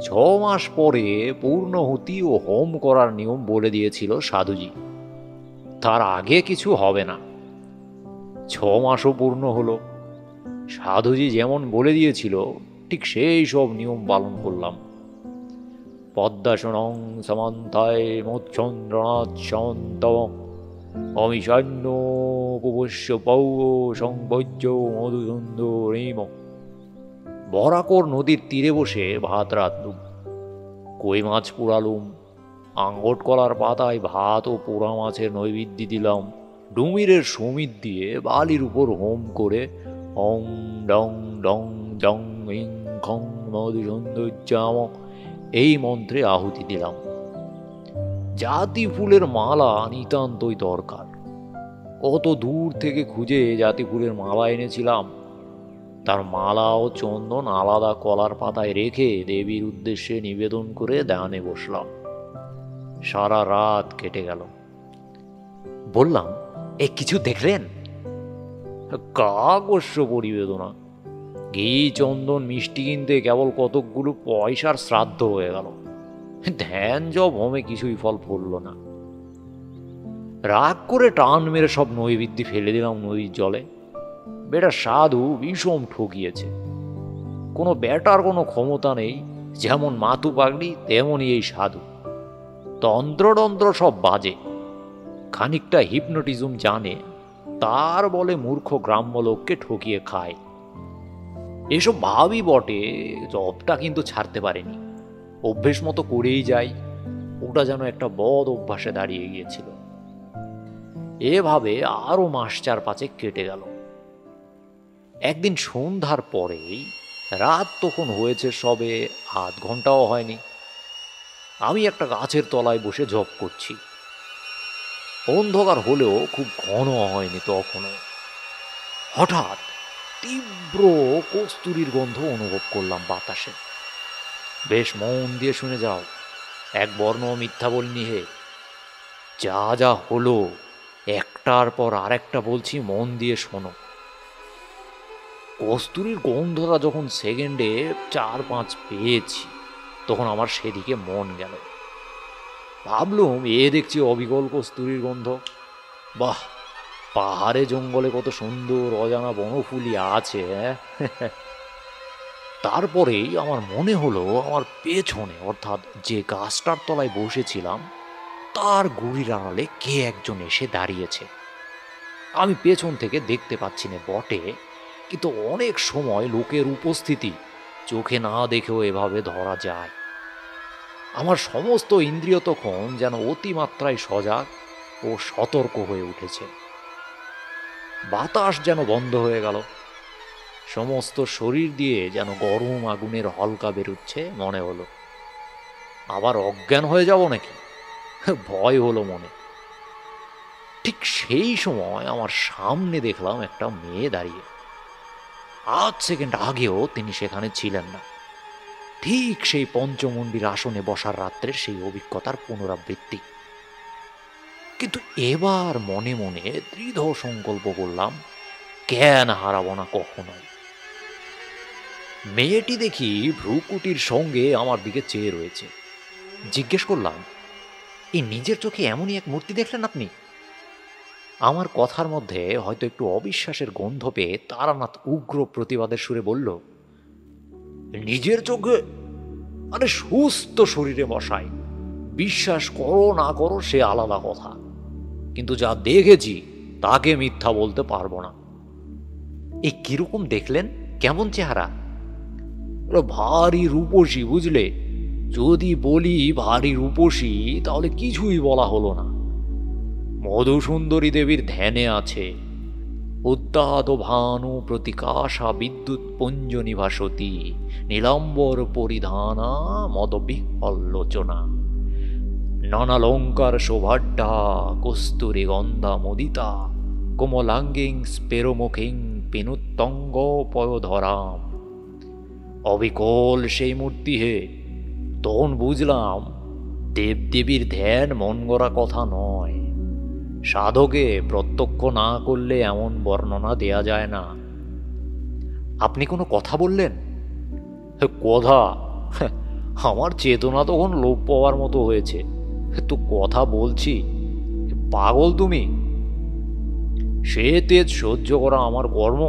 6 মাস পরে পূর্ণহুতি ও হোম করার নিয়ম বলে দিয়েছিল সাধুজি। তার আগে কিছু হবে না। 6 মাসও পূর্ণ হলো। সাধুজি যেমন বলে দিয়েছিল ঠিক সেই সব নিয়ম পালন করলাম। পদ্মাসনং সমান্তায় মৎচন্দ্রনাথ সন্তম অমিষান্য উপস্য পৌ সংবজ্য মধুসুন্দরীম। বরাকর নদীর তীরে বসে ভাত রাঁধলুম, কই মাছ পোড়ালুম, আঙ্গট কলার পাতায় ভাত ও পোড়া মাছের নৈবেদ্য দিলাম। ডুমিরের সমিত দিয়ে বালির উপর হোম করে অং ডং ডং জং ইং খং মধুসুন্দর্যাম এই মন্ত্রে আহুতি দিলাম। জাতি ফুলের মালা নিতান্তই দরকার। কত দূর থেকে খুঁজে জাতি ফুলের মালা এনেছিলাম। তার মালা ও চন্দন আলাদা কলার পাতায় রেখে দেবীর উদ্দেশ্যে নিবেদন করে ধ্যানে বসলাম। সারা রাত কেটে গেল। বললাম, এ কিছু দেখলেন? কাকস্য পরিবেদনা। ঘি, চন্দন, মিষ্টি কিনতে কেবল কতকগুলো পয়সার শ্রাদ্ধ হয়ে গেল। ধ্যান জপ হোমে কিছুই ফল পড়ল না। রাগ করে টান মেরে সব নৈবেদ্য ফেলে দিলাম নদীর জলে। বেটা সাধু বিষম ঠকিয়েছে। কোনো বেটার কোনো ক্ষমতা নেই, যেমন মাতু পাগলি তেমনই এই সাধু। তন্ত্রতন্ত্র সব বাজে, খানিকটা হিপনোটিজম জানে, তার বলে মূর্খ গ্রাম্য লোককে ঠকিয়ে খায়। এসব ভাবই বটে, জবটা কিন্তু ছাড়তে পারেনি। অভ্যেস মতো করেই যাই। ওটা যেন একটা বদ অভ্যাসে দাঁড়িয়ে গিয়েছিল। এভাবে আরো মাস 4-5 কেটে গেল। একদিন সন্ধ্যার পরেই, রাত তখন হয়েছে সবে 0.5 ঘন্টাও হয়নি, আমি একটা গাছের তলায় বসে জপ করছি। অন্ধকার হলেও খুব ঘন হয়নি তখনও। হঠাৎ তীব্র কস্তুরীর গন্ধ অনুভব করলাম বাতাসে। বেশ মন দিয়ে শুনে যাও, এক বর্ণ মিথ্যা বলিনি হে। যা যা হলো একটার পর আরেকটা বলছি, মন দিয়ে শোনো। কস্তুরীর গন্ধটা যখন সেকেন্ডে 4-5 পেয়েছি, তখন আমার সেদিকে মন গেল। ভাবলুম, দেখছি অবিকল কস্তুরীর গন্ধ। বাহ, পাহাড়ে জঙ্গলে কত সুন্দর অজানা বনফুলি আছে। তারপরেই আমার মনে হলো, আমার পেছনে অর্থাৎ যে গাছটার তলায় বসেছিলাম তার গুড়ির আড়ালে কে একজন এসে দাঁড়িয়েছে। আমি পেছন থেকে দেখতে পাচ্ছি না বটে, কিন্তু অনেক সময় লোকের উপস্থিতি চোখে না দেখেও এভাবে ধরা যায়। আমার সমস্ত ইন্দ্রিয় তখন যেন অতিমাত্রায় সজাগ ও সতর্ক হয়ে উঠেছে। বাতাস যেন বন্ধ হয়ে গেল, সমস্ত শরীর দিয়ে যেন গরম আগুনের হলকা বেরুচ্ছে মনে হলো। আবার অজ্ঞান হয়ে যাব নাকি, ভয় হলো মনে। ঠিক সেই সময় আমার সামনে দেখলাম একটা মেয়ে দাঁড়িয়ে। 8 সেকেন্ড আগেও তিনি সেখানে ছিলেন না। ঠিক সেই পঞ্চমন্ডির আসনে বসার রাত্রের সেই অভিজ্ঞতার পুনরাবৃত্তি। কিন্তু এবার মনে মনে দৃঢ় সংকল্প করলাম, জ্ঞান হারাবো না কখনোই। মেয়েটি দেখি ভ্রুকুটির সঙ্গে আমার দিকে চেয়ে রয়েছে। জিজ্ঞেস করলাম, এই নিজের চোখে এমনই এক মূর্তি দেখলেন আপনি? আমার কথার মধ্যে হয়তো একটু অবিশ্বাসের গন্ধ পেয়ে তারানাথ উগ্র প্রতিবাদের সুরে বলল, নিজের চোখে? আরে সুস্থ শরীরে মশাই, বিশ্বাস করো না করো সে আলাদা কথা, কিন্তু যা দেখেছি তাকে মিথ্যা বলতে পারবো না। এই কিরকম দেখলেন, কেমন চেহারা? ভারী রূপসী, বুঝলে? যদি বলি ভারী রূপসী তাহলে কিছুই বলা হলো না। মধুসুন্দরী দেবীর ধ্যানে আছে। উদ্দাত ভানু প্রতিকাশা বিদ্যুৎ পুঞ্জ নিভাসতি নীলাম্বর পরিধানা মদবিহল্লোচনা ননালঙ্কার শোভাঢ্যা কস্তুরী গন্ধা মুদিতা কোমলাঙ্গিং স্পেরোমুখিং পিনুত্তঙ্গ পয়োধরাম। অবিকল সেই মূর্তি হে। তখন বুঝলাম, দেবদেবীর ধ্যান মন গড়া কথা নয়। সাধকে প্রত্যক্ষ না করলে এমন বর্ণনা দেয়া যায় না। আপনি কোনো কথা বললেন? কথা? আমার চেতনা তখন লোপ পাওয়ার মতো হয়েছে। তো কথা বলছি? পাগল তুমি? সে তেজ সহ্য করা আমার কর্ম।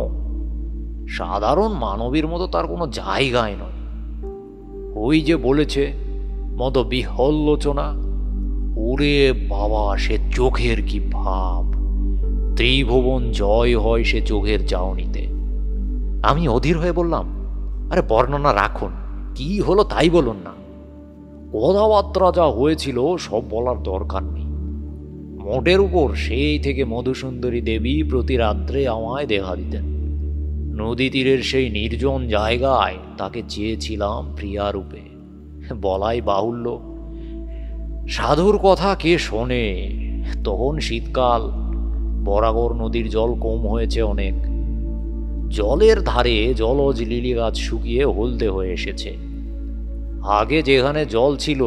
সাধারণ মানবীর মতো তার কোনো জায়গায় নয়। ওই যে বলেছে মদ বিহল্লোচনা, ওরে বাবা, সে চোখের কি ভাব! ত্রিভুবন জয় হয় সে চোখের চাউনিতে। আমি অধীর হয়ে বললাম, আরে বর্ণনা রাখুন, কি হলো তাই বলুন না। কথাবার্তা যা হয়েছিল সব বলার দরকার নেই। মোটের উপর সেই থেকে মধুসুন্দরী দেবী প্রতি রাত্রে আমায় দেখা দিতেন। নদী তীরের সেই নির্জন জায়গায় তাকে চেয়েছিলাম প্রিয়ারূপে। বলাই বাহুল্য, সাধুর কথা কে শোনে? তখন শীতকাল, বরাগর নদীর জল কম হয়েছে অনেক। জলের ধারে জলজ লিলি গাছ শুকিয়ে হলদে হয়ে এসেছে। আগে যেখানে জল ছিল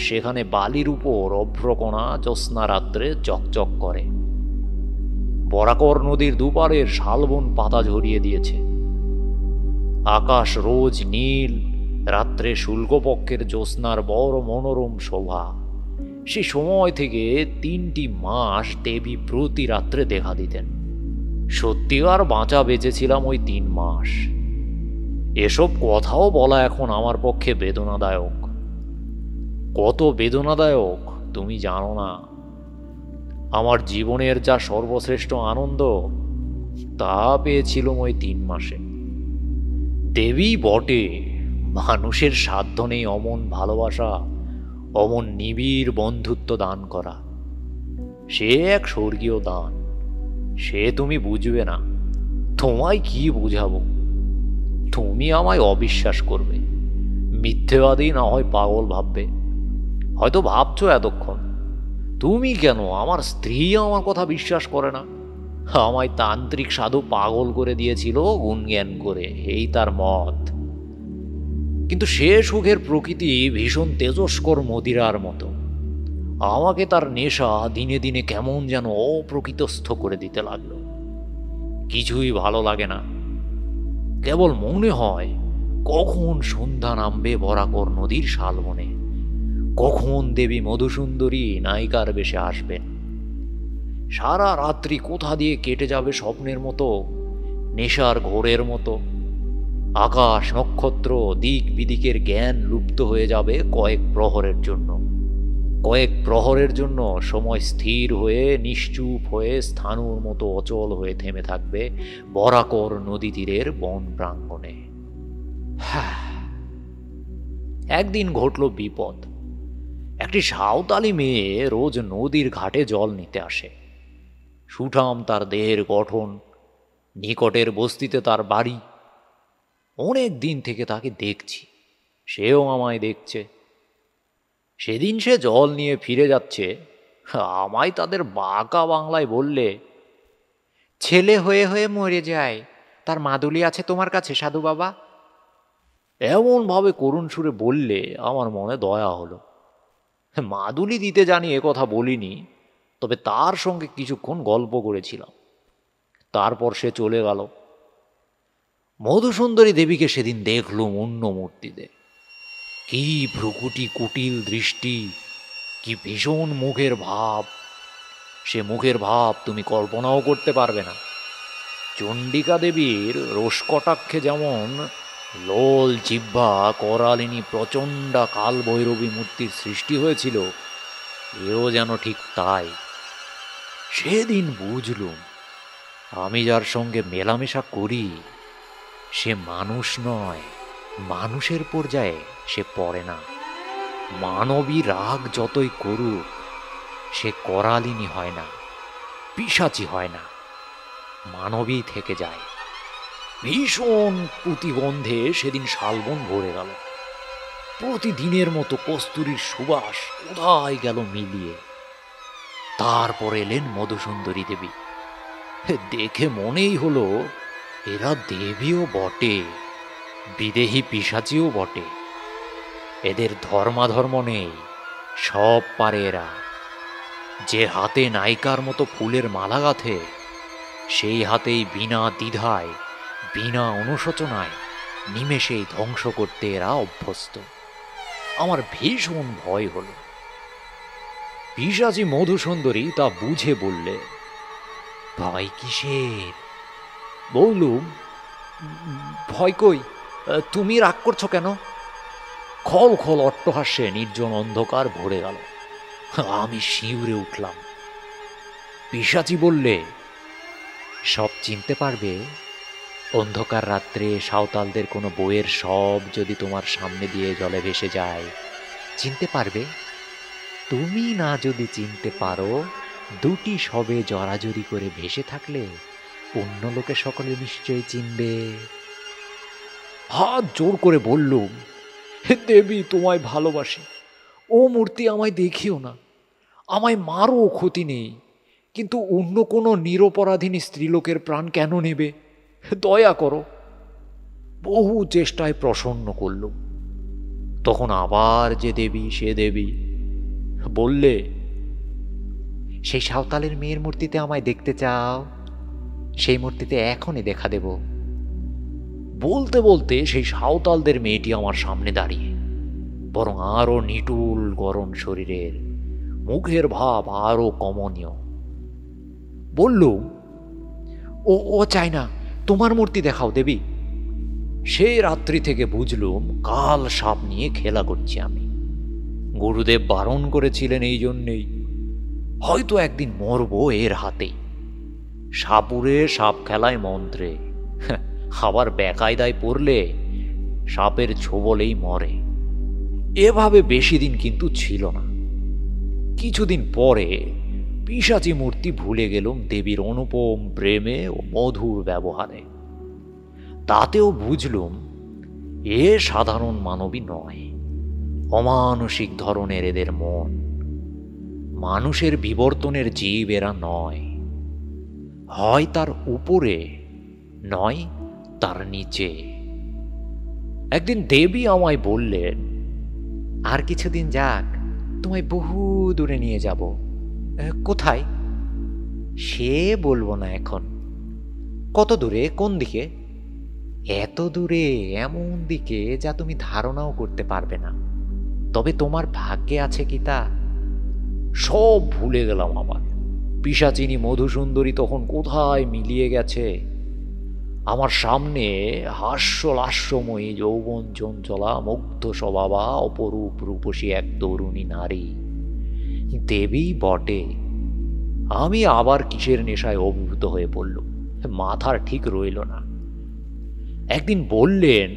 সেখানে বালির উপর অভ্রকণা জ্যোৎস্না রাত্রে চকচক করে। বরাকর নদীর দুপারের শালবন পাতা ঝরিয়ে দিয়েছে। আকাশ রোজ নীল, রাত্রে শুল্কপক্ষের জ্যোৎস্নার বড় মনোরম শোভা। সে সময় থেকে 3টি মাস দেবী প্রতি রাত্রে দেখা দিতেন। সত্যিকার বাঁচা বেঁচেছিলাম ওই 3 মাস। এসব কথাও বলা এখন আমার পক্ষে বেদনাদায়ক। কত বেদনাদায়ক তুমি জানো না। আমার জীবনের যা সর্বশ্রেষ্ঠ আনন্দ তা পেয়েছিলাম ওই 3 মাসে। দেবী বটে, মানুষের সাধ্য নেই অমন ভালোবাসা, অমন নিবিড় বন্ধুত্ব দান করা। সে এক স্বর্গীয় দান। সে তুমি বুঝবে না। তোমায় কি বুঝাবো? তুমি আমায় অবিশ্বাস করবে, মিথ্যেবাদী না হয় পাগল ভাববে। হয়তো ভাবছো এতক্ষণ, তুমি কেন, আমার স্ত্রী আমার কথা বিশ্বাস করে না। আমায় তান্ত্রিক সাধু পাগল করে দিয়েছিল গুণজ্ঞান করে, এই তার মত। কিন্তু সে সুখের প্রকৃতি ভীষণ তেজস্কর মদিরার মতো। আমাকে তার নেশা দিনে দিনে কেমন যেন অপ্রকৃতস্থ করে দিতে লাগলো। কিছুই ভালো লাগে না, কেবল মনে হয় কখন সন্ধ্যা নামবে বরাকর নদীর শালবনে, কখন দেবী মধুসুন্দরী নায়িকার বেশে আসবেন। সারা রাত্রি কোথা দিয়ে কেটে যাবে স্বপ্নের মতো, নেশার ঘোরের মতো। আকাশ নক্ষত্র দিক বিদিকের জ্ঞান লুপ্ত হয়ে যাবে কয়েক প্রহরের জন্য। কয়েক প্রহরের জন্য সময় স্থির হয়ে নিশ্চুপ হয়ে স্থাণুর মতো অচল হয়ে থেমে থাকবে বরাকর নদী তীরের বন প্রাঙ্গণে। একদিন ঘটল বিপদ। একটি সাঁওতালি মেয়ে রোজ নদীর ঘাটে জল নিতে আসে। সুঠাম তার দেহের গঠন, নিকটের বস্তিতে তার বাড়ি। অনেক দিন থেকে তাকে দেখছি, সেও আমায় দেখছে। সেদিন সে জল নিয়ে ফিরে যাচ্ছে, আমায় তাদের বাঁকা বাংলায় বললে, ছেলে হয়ে হয়ে মরে যায়, তার মাদুলি আছে তোমার কাছে সাধু বাবা। এমনভাবে করুণ সুরে বললে আমার মনে দয়া হলো। মাদুলি দিতে জানি এ কথা বলিনি, তবে তার সঙ্গে কিছুক্ষণ গল্প করেছিলাম। তারপর সে চলে গেল। মধুসুন্দরী দেবীকে সেদিন দেখলুম অন্য মূর্তিতে। কি ভ্রুকুটি কুটিল দৃষ্টি, কি ভীষণ মুখের ভাব! সে মুখের ভাব তুমি কল্পনাও করতে পারবে না। চণ্ডিকা দেবীর রোষকটাক্ষে যেমন লোল জিহ্বা করালিনী প্রচণ্ডা কালভৈরবী মূর্তির সৃষ্টি হয়েছিল, এও যেন ঠিক তাই। সেদিন বুঝলুম আমি যার সঙ্গে মেলামেশা করি সে মানুষ নয়, মানুষের পর্যায়ে সে পড়ে না। মানবী রাগ যতই করুক সে করালিনী হয় না, পিশাচি হয় না, মানবী থেকে যায়। ভীষণ প্রতিগন্ধে সেদিন শালবন ভরে গেল। প্রতিদিনের মতো কস্তুরীর সুবাস কোথায় গেল মিলিয়ে। তারপর এলেন মধুসুন্দরী দেবী। দেখে মনেই হলো এরা দেবীও বটে, বিদেহী পিশাচিও বটে। এদের ধর্মাধর্ম নেই, সব পারে এরা। যে হাতে নায়িকার মতো ফুলের মালা গাঁথে, সেই হাতেই বিনা দ্বিধায় বিনা অনুশোচনায় নিমেষেই ধ্বংস করতে এরা অভ্যস্ত। আমার ভীষণ ভয় হল। পিশাচি মধুসুন্দরী তা বুঝে বললে, ভয় কিসের? বললুম, ভয় কই, তুমি রাগ করছো কেন? খল খল অট্টহাস্যে নির্জন অন্ধকার ভরে গেল। আমি শিউরে উঠলাম। পিশাচি বললে, সব চিনতে পারবে? অন্ধকার রাত্রে সাঁওতালদের কোনো বইয়ের সব যদি তোমার সামনে দিয়ে জলে ভেসে যায়, চিনতে পারবে? তুমি না যদি চিনতে পারো, দুটি সবে জড়াজড়ি করে ভেসে থাকলে অন্য লোকে সকলে নিশ্চয়ই চিনবে। হাত জোর করে বললুম, হে দেবী, তোমায় ভালোবাসি, ও মূর্তি আমায় দেখিও না, আমায় মারো, ক্ষতি নেই, কিন্তু অন্য কোনো নিরপরাধিনী স্ত্রীলোকের প্রাণ কেন নেবে? দয়া করো। বহু চেষ্টায় প্রসন্ন করলুম। তখন আবার যে দেবী সে দেবী বললে, সেই সাঁওতালের মেয়ের মূর্তিতে আমায় দেখতে চাও? সেই মূর্তিতে এখনই দেখা দেব। বলতে বলতে সেই সাঁওতালদের মেয়েটি আমার সামনে দাঁড়িয়ে, বরং আরো নিটুল গরম শরীরের, মুখের ভাব আরো কমনীয়। বললুম, ও চাই না, তোমার মূর্তি দেখাও দেবী। সেই রাত্রি থেকে বুঝলুম কাল সাপ নিয়ে খেলা করছি আমি। গুরুদেব বারণ করেছিলেন এই জন্যেই। হয়তো একদিন মরবো এর হাতেই। সাপুরে সাপ খেলায় মন্ত্রে, আবার বেকায়দায় পড়লে সাপের ছোবলেই মরে। এভাবে বেশি দিন কিন্তু ছিল না। কিছুদিন পরে পিশাচি মূর্তি ভুলে গেলুম দেবীর অনুপম প্রেমে ও মধুর ব্যবহারে। তাতেও বুঝলুম এ সাধারণ মানবী নয়, অমানসিক ধরনের এদের মন। মানুষের বিবর্তনের জীব এরা নয়, হয় তার উপরে নয় তার নিচে। একদিন দেবী আমায় বললেন, আর কিছুদিন যাক, তোমায় বহু দূরে নিয়ে যাব। কোথায় সে বলবো না এখন। কত দূরে, কোন দিকে? এত দূরে, এমন দিকে যা তুমি ধারণাও করতে পারবে না। তবে তোমার ভাগ্যে আছে কি তা? সব ভুলে গেলাম আবার। পিশাচিনী মধুসুন্দরী তখন কোথায় মিলিয়ে গেছে। আমার সামনে হাস্যলাস্যময়ী যৌবন চঞ্চলা মুগ্ধ স্বভাবা অপরূপ রূপসী এক তরুণী নারী, দেবী বটে। আমি আবার কিসের নেশায় অভিভূত হয়ে পড়ল, মাথার ঠিক রইল না। একদিন বললেন,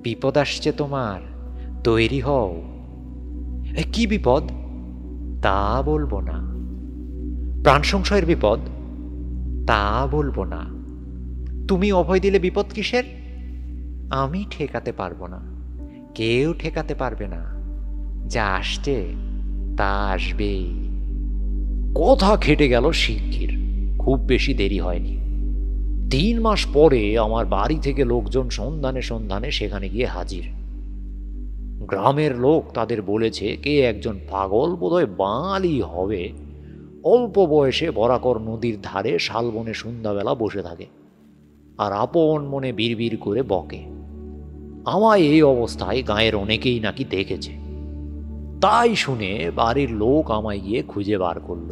বিপদ আসছে তোমার, তৈরি হও। কি বিপদ? তা বলবো না। প্রাণ সংশয়ের বিপদ? তা বলবো না। তুমি অভয় দিলে বিপদ কিসের? আমি ঠেকাতে পারবো না, কেউ ঠেকাতে পারবে না। যা আসছে তা আসবেই। কথা খেটে গেল শিগগির, খুব বেশি দেরি হয়নি। 3 মাস পরে আমার বাড়ি থেকে লোকজন সন্ধানে সন্ধানে সেখানে গিয়ে হাজির। গ্রামের লোক তাদের বলেছে, কে একজন পাগল, বোধহয় বাঙালি হবে, অল্প বয়সে বরাকর নদীর ধারে শালবনে সন্ধ্যাবেলা বসে থাকে আর আপন মনে বিড়বিড় করে বকে। আমায় এই অবস্থায় গাঁয়ের অনেকেই নাকি দেখেছে। তাই শুনে বাড়ির লোক আমায় গিয়ে খুঁজে বার করল।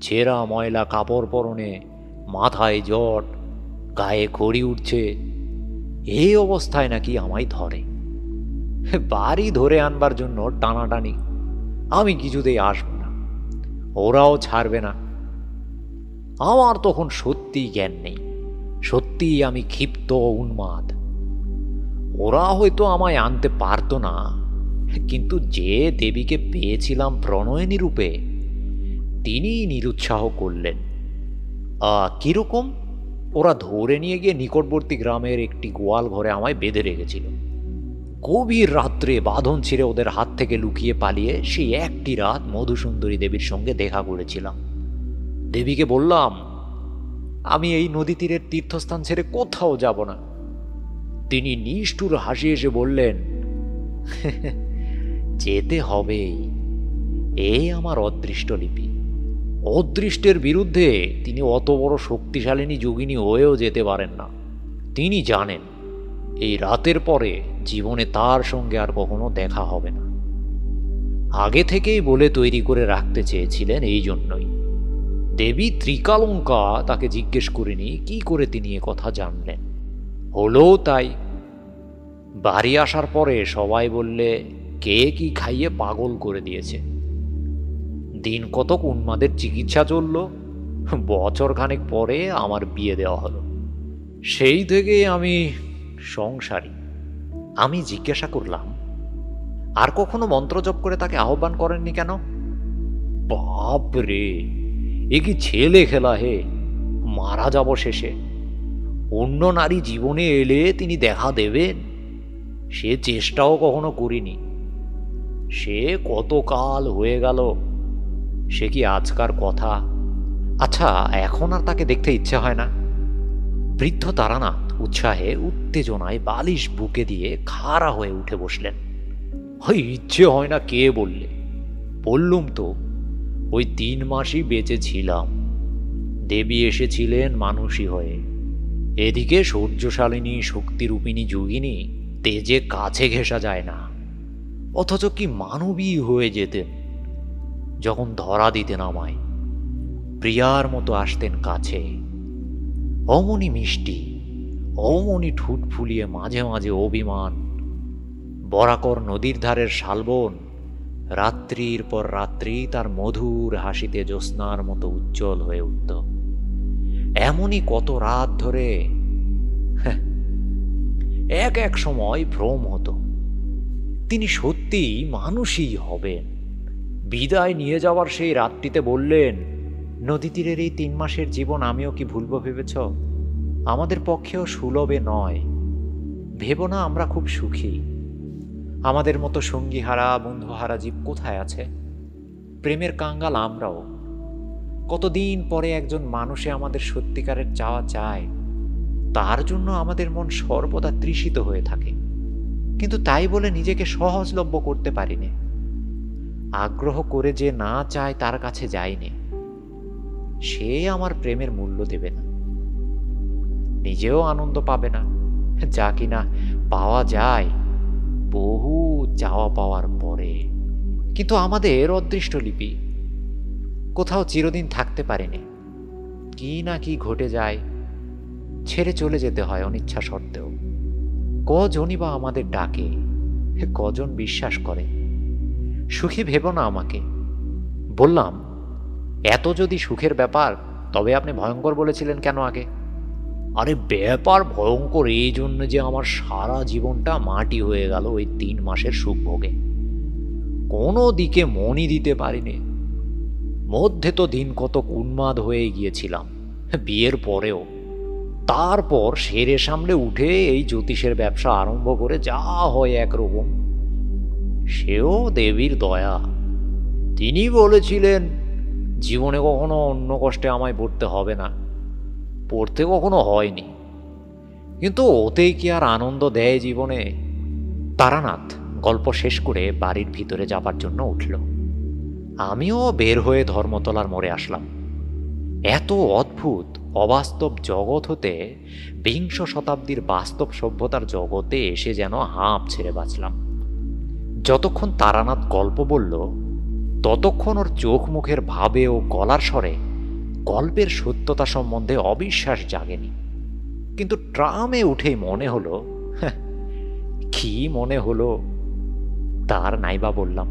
ছেঁড়া ময়লা কাপড় পরনে, মাথায় জট, গায়ে খড়ি উঠছে, এই অবস্থায় নাকি আমায় ধরে। বাড়ি ধরে আনবার জন্য টানাটানি। আমি কিছুতেই আসব না, ওরাও ছাড়বে না। আমার তখন সত্যিই জ্ঞান নেই, সত্যিই আমি ক্ষিপ্ত উন্মাদ। ওরা হয়তো আমায় আনতে পারতো না, কিন্তু যে দেবীকে পেয়েছিলাম প্রণয়িনী রূপে, তিনি নিরুৎসাহ করলেন। কিরকম? ওরা ধরে নিয়ে গিয়ে নিকটবর্তী গ্রামের একটি গোয়াল ঘরে আমায় বেঁধে রেখেছিল। গভীর রাত্রে বাঁধন ছিঁড়ে ওদের হাত থেকে লুকিয়ে পালিয়ে সেই একটি রাত মধুসুন্দরী দেবীর সঙ্গে দেখা করেছিলাম। দেবীকে বললাম, আমি এই নদী তীরের তীর্থস্থান ছেড়ে কোথাও যাব না। তিনি নিষ্ঠুর হাসি এসে বললেন, যেতে হবেই, এই আমার অদৃষ্ট লিপি। অদৃষ্টের বিরুদ্ধে তিনি অত বড় শক্তিশালিনী যোগিনী হয়েও যেতে পারেন না। তিনি জানেন এই রাতের পরে জীবনে তার সঙ্গে আর কখনো দেখা হবে না। আগে থেকেই বলে তৈরি করে রাখতে চেয়েছিলেন, এই জন্যই। দেবী ত্রিকালঙ্কা তাকে জিজ্ঞেস করেনি কি করে তিনি এ কথা জানলেন। হলো তাই। বাড়ি আসার পরে সবাই বললে, কে কি খাইয়ে পাগল করে দিয়েছে। দিন কতক উন্মাদের চিকিৎসা চলল। বছর খানেক পরে আমার বিয়ে দেওয়া হলো। সেই থেকেই আমি সংসারী। আমি জিজ্ঞাসা করলাম, আর কখনো মন্ত্রজপ করে তাকে আহ্বান করেননি কেন? বাপ রে, এ কি ছেলে খেলা হে! মারা যাব শেষে। অন্য নারী জীবনে এলে তিনি দেখা দেবেন, সে চেষ্টাও কখনো করিনি। সে কতকাল হয়ে গেল, সে কি আজকার কথা? আচ্ছা, এখন আর তাকে দেখতে ইচ্ছে হয় না? বৃদ্ধ তারানাথ উৎসাহে উত্তেজনায় বালিশ বুকে দিয়ে খাড়া হয়ে উঠে বসলেন। ইচ্ছে হয় না কে বললে? বললুম তো, ওই 3 মাসই বেঁচে ছিলাম। দেবী এসেছিলেন মানুষই হয়ে। এদিকে সূর্যশালিনী শক্তিরূপিণী যোগিনী তেজে কাছে ঘেঁষা যায় না, অথচ কি মানবী হয়ে যেতেন। যখন ধরা দিতেন আমায়, প্রিয়ার মতো আসতেন কাছে। অমনি মিষ্টি, অমনি ঠুট ফুলিয়ে মাঝে মাঝে অভিমান। বরাকর নদীর ধারের শালবন রাত্রির পর রাত্রি তার মধুর হাসিতে জ্যোৎস্নার মতো উজ্জ্বল হয়ে উঠত। এমনই কত রাত ধরে। এক এক সময় ভ্রম হতো তিনি সত্যিই মানুষই হবেন। বিদায় নিয়ে যাওয়ার সেই রাতটিতে বললেন, নদী তীরের এই 3 মাসের জীবন আমিও কি ভুলব ভেবেছ? আমাদের পক্ষেও সুলভে নয়। ভেবো না আমরা খুব সুখী। আমাদের মতো সঙ্গীহারা বন্ধুহারা জীব কোথায় আছে? প্রেমের কাঙ্গাল আমরাও। কতদিন পরে একজন মানুষে আমাদের সত্যিকারের চাওয়া চায়, তার জন্য আমাদের মন সর্বদা তৃষিত হয়ে থাকে। কিন্তু তাই বলে নিজেকে সহজলভ্য করতে পারিনি। আগ্রহ করে যে না চায় তার কাছে যাইনি, সে আমার প্রেমের মূল্য দেবে না, নিজেও আনন্দ পাবে না, যা কিনা পাওয়া যায় বহু চাওয়া পাওয়ার পরে। কিন্তু আমাদের অদৃষ্ট লিপি কোথাও চিরদিন থাকতে পারেনি, কি না কি ঘটে যায়, ছেড়ে চলে যেতে হয় অনিচ্ছা সত্ত্বেও। কজনই বা আমাদের ডাকে, কজন বিশ্বাস করে। সুখী ভেব না আমাকে। বললাম, এত যদি সুখের ব্যাপার, তবে আপনি ভয়ঙ্কর বলেছিলেন কেন আগে? আরে ব্যাপার ভয়ঙ্কর এই জন্য যে আমার সারা জীবনটা মাটি হয়ে গেল ওই 3 মাসের সুখ ভোগে। কোনো দিকে মনই দিতে পারিনি। মধ্যে তো দিন কত উন্মাদ হয়ে গিয়েছিলাম, বিয়ের পরেও। তারপর সেরে সামলে উঠে এই জ্যোতিষের ব্যবসা আরম্ভ করে যা হয় একরকম। সেও দেবীর দয়া। তিনি বলেছিলেন জীবনে কখনো অন্য কষ্টে আমায় পড়তে হবে না, পড়তে কখনো হয়নি, কিন্তু ওতেই কি আর আনন্দ দেয় জীবনে? তারানাথ গল্প শেষ করে বাড়ির ভিতরে যাবার জন্য উঠল। আমিও বের হয়ে ধর্মতলার মোড়ে আসলাম। এত অদ্ভুত অবাস্তব জগৎ হতে বিংশ শতাব্দীর বাস্তব সভ্যতার জগতে এসে যেন হাঁপ ছেড়ে বাঁচলাম। যতক্ষণ তারানাথ গল্প বলল, ততক্ষণ ওর চোখ মুখের ভাবে ও গলার স্বরে গল্পের সত্যতা সম্বন্ধে অবিশ্বাস জাগেনি। কিন্তু ট্রামে উঠেই মনে হলো, কি মনে হলো তার নাইবা বললাম।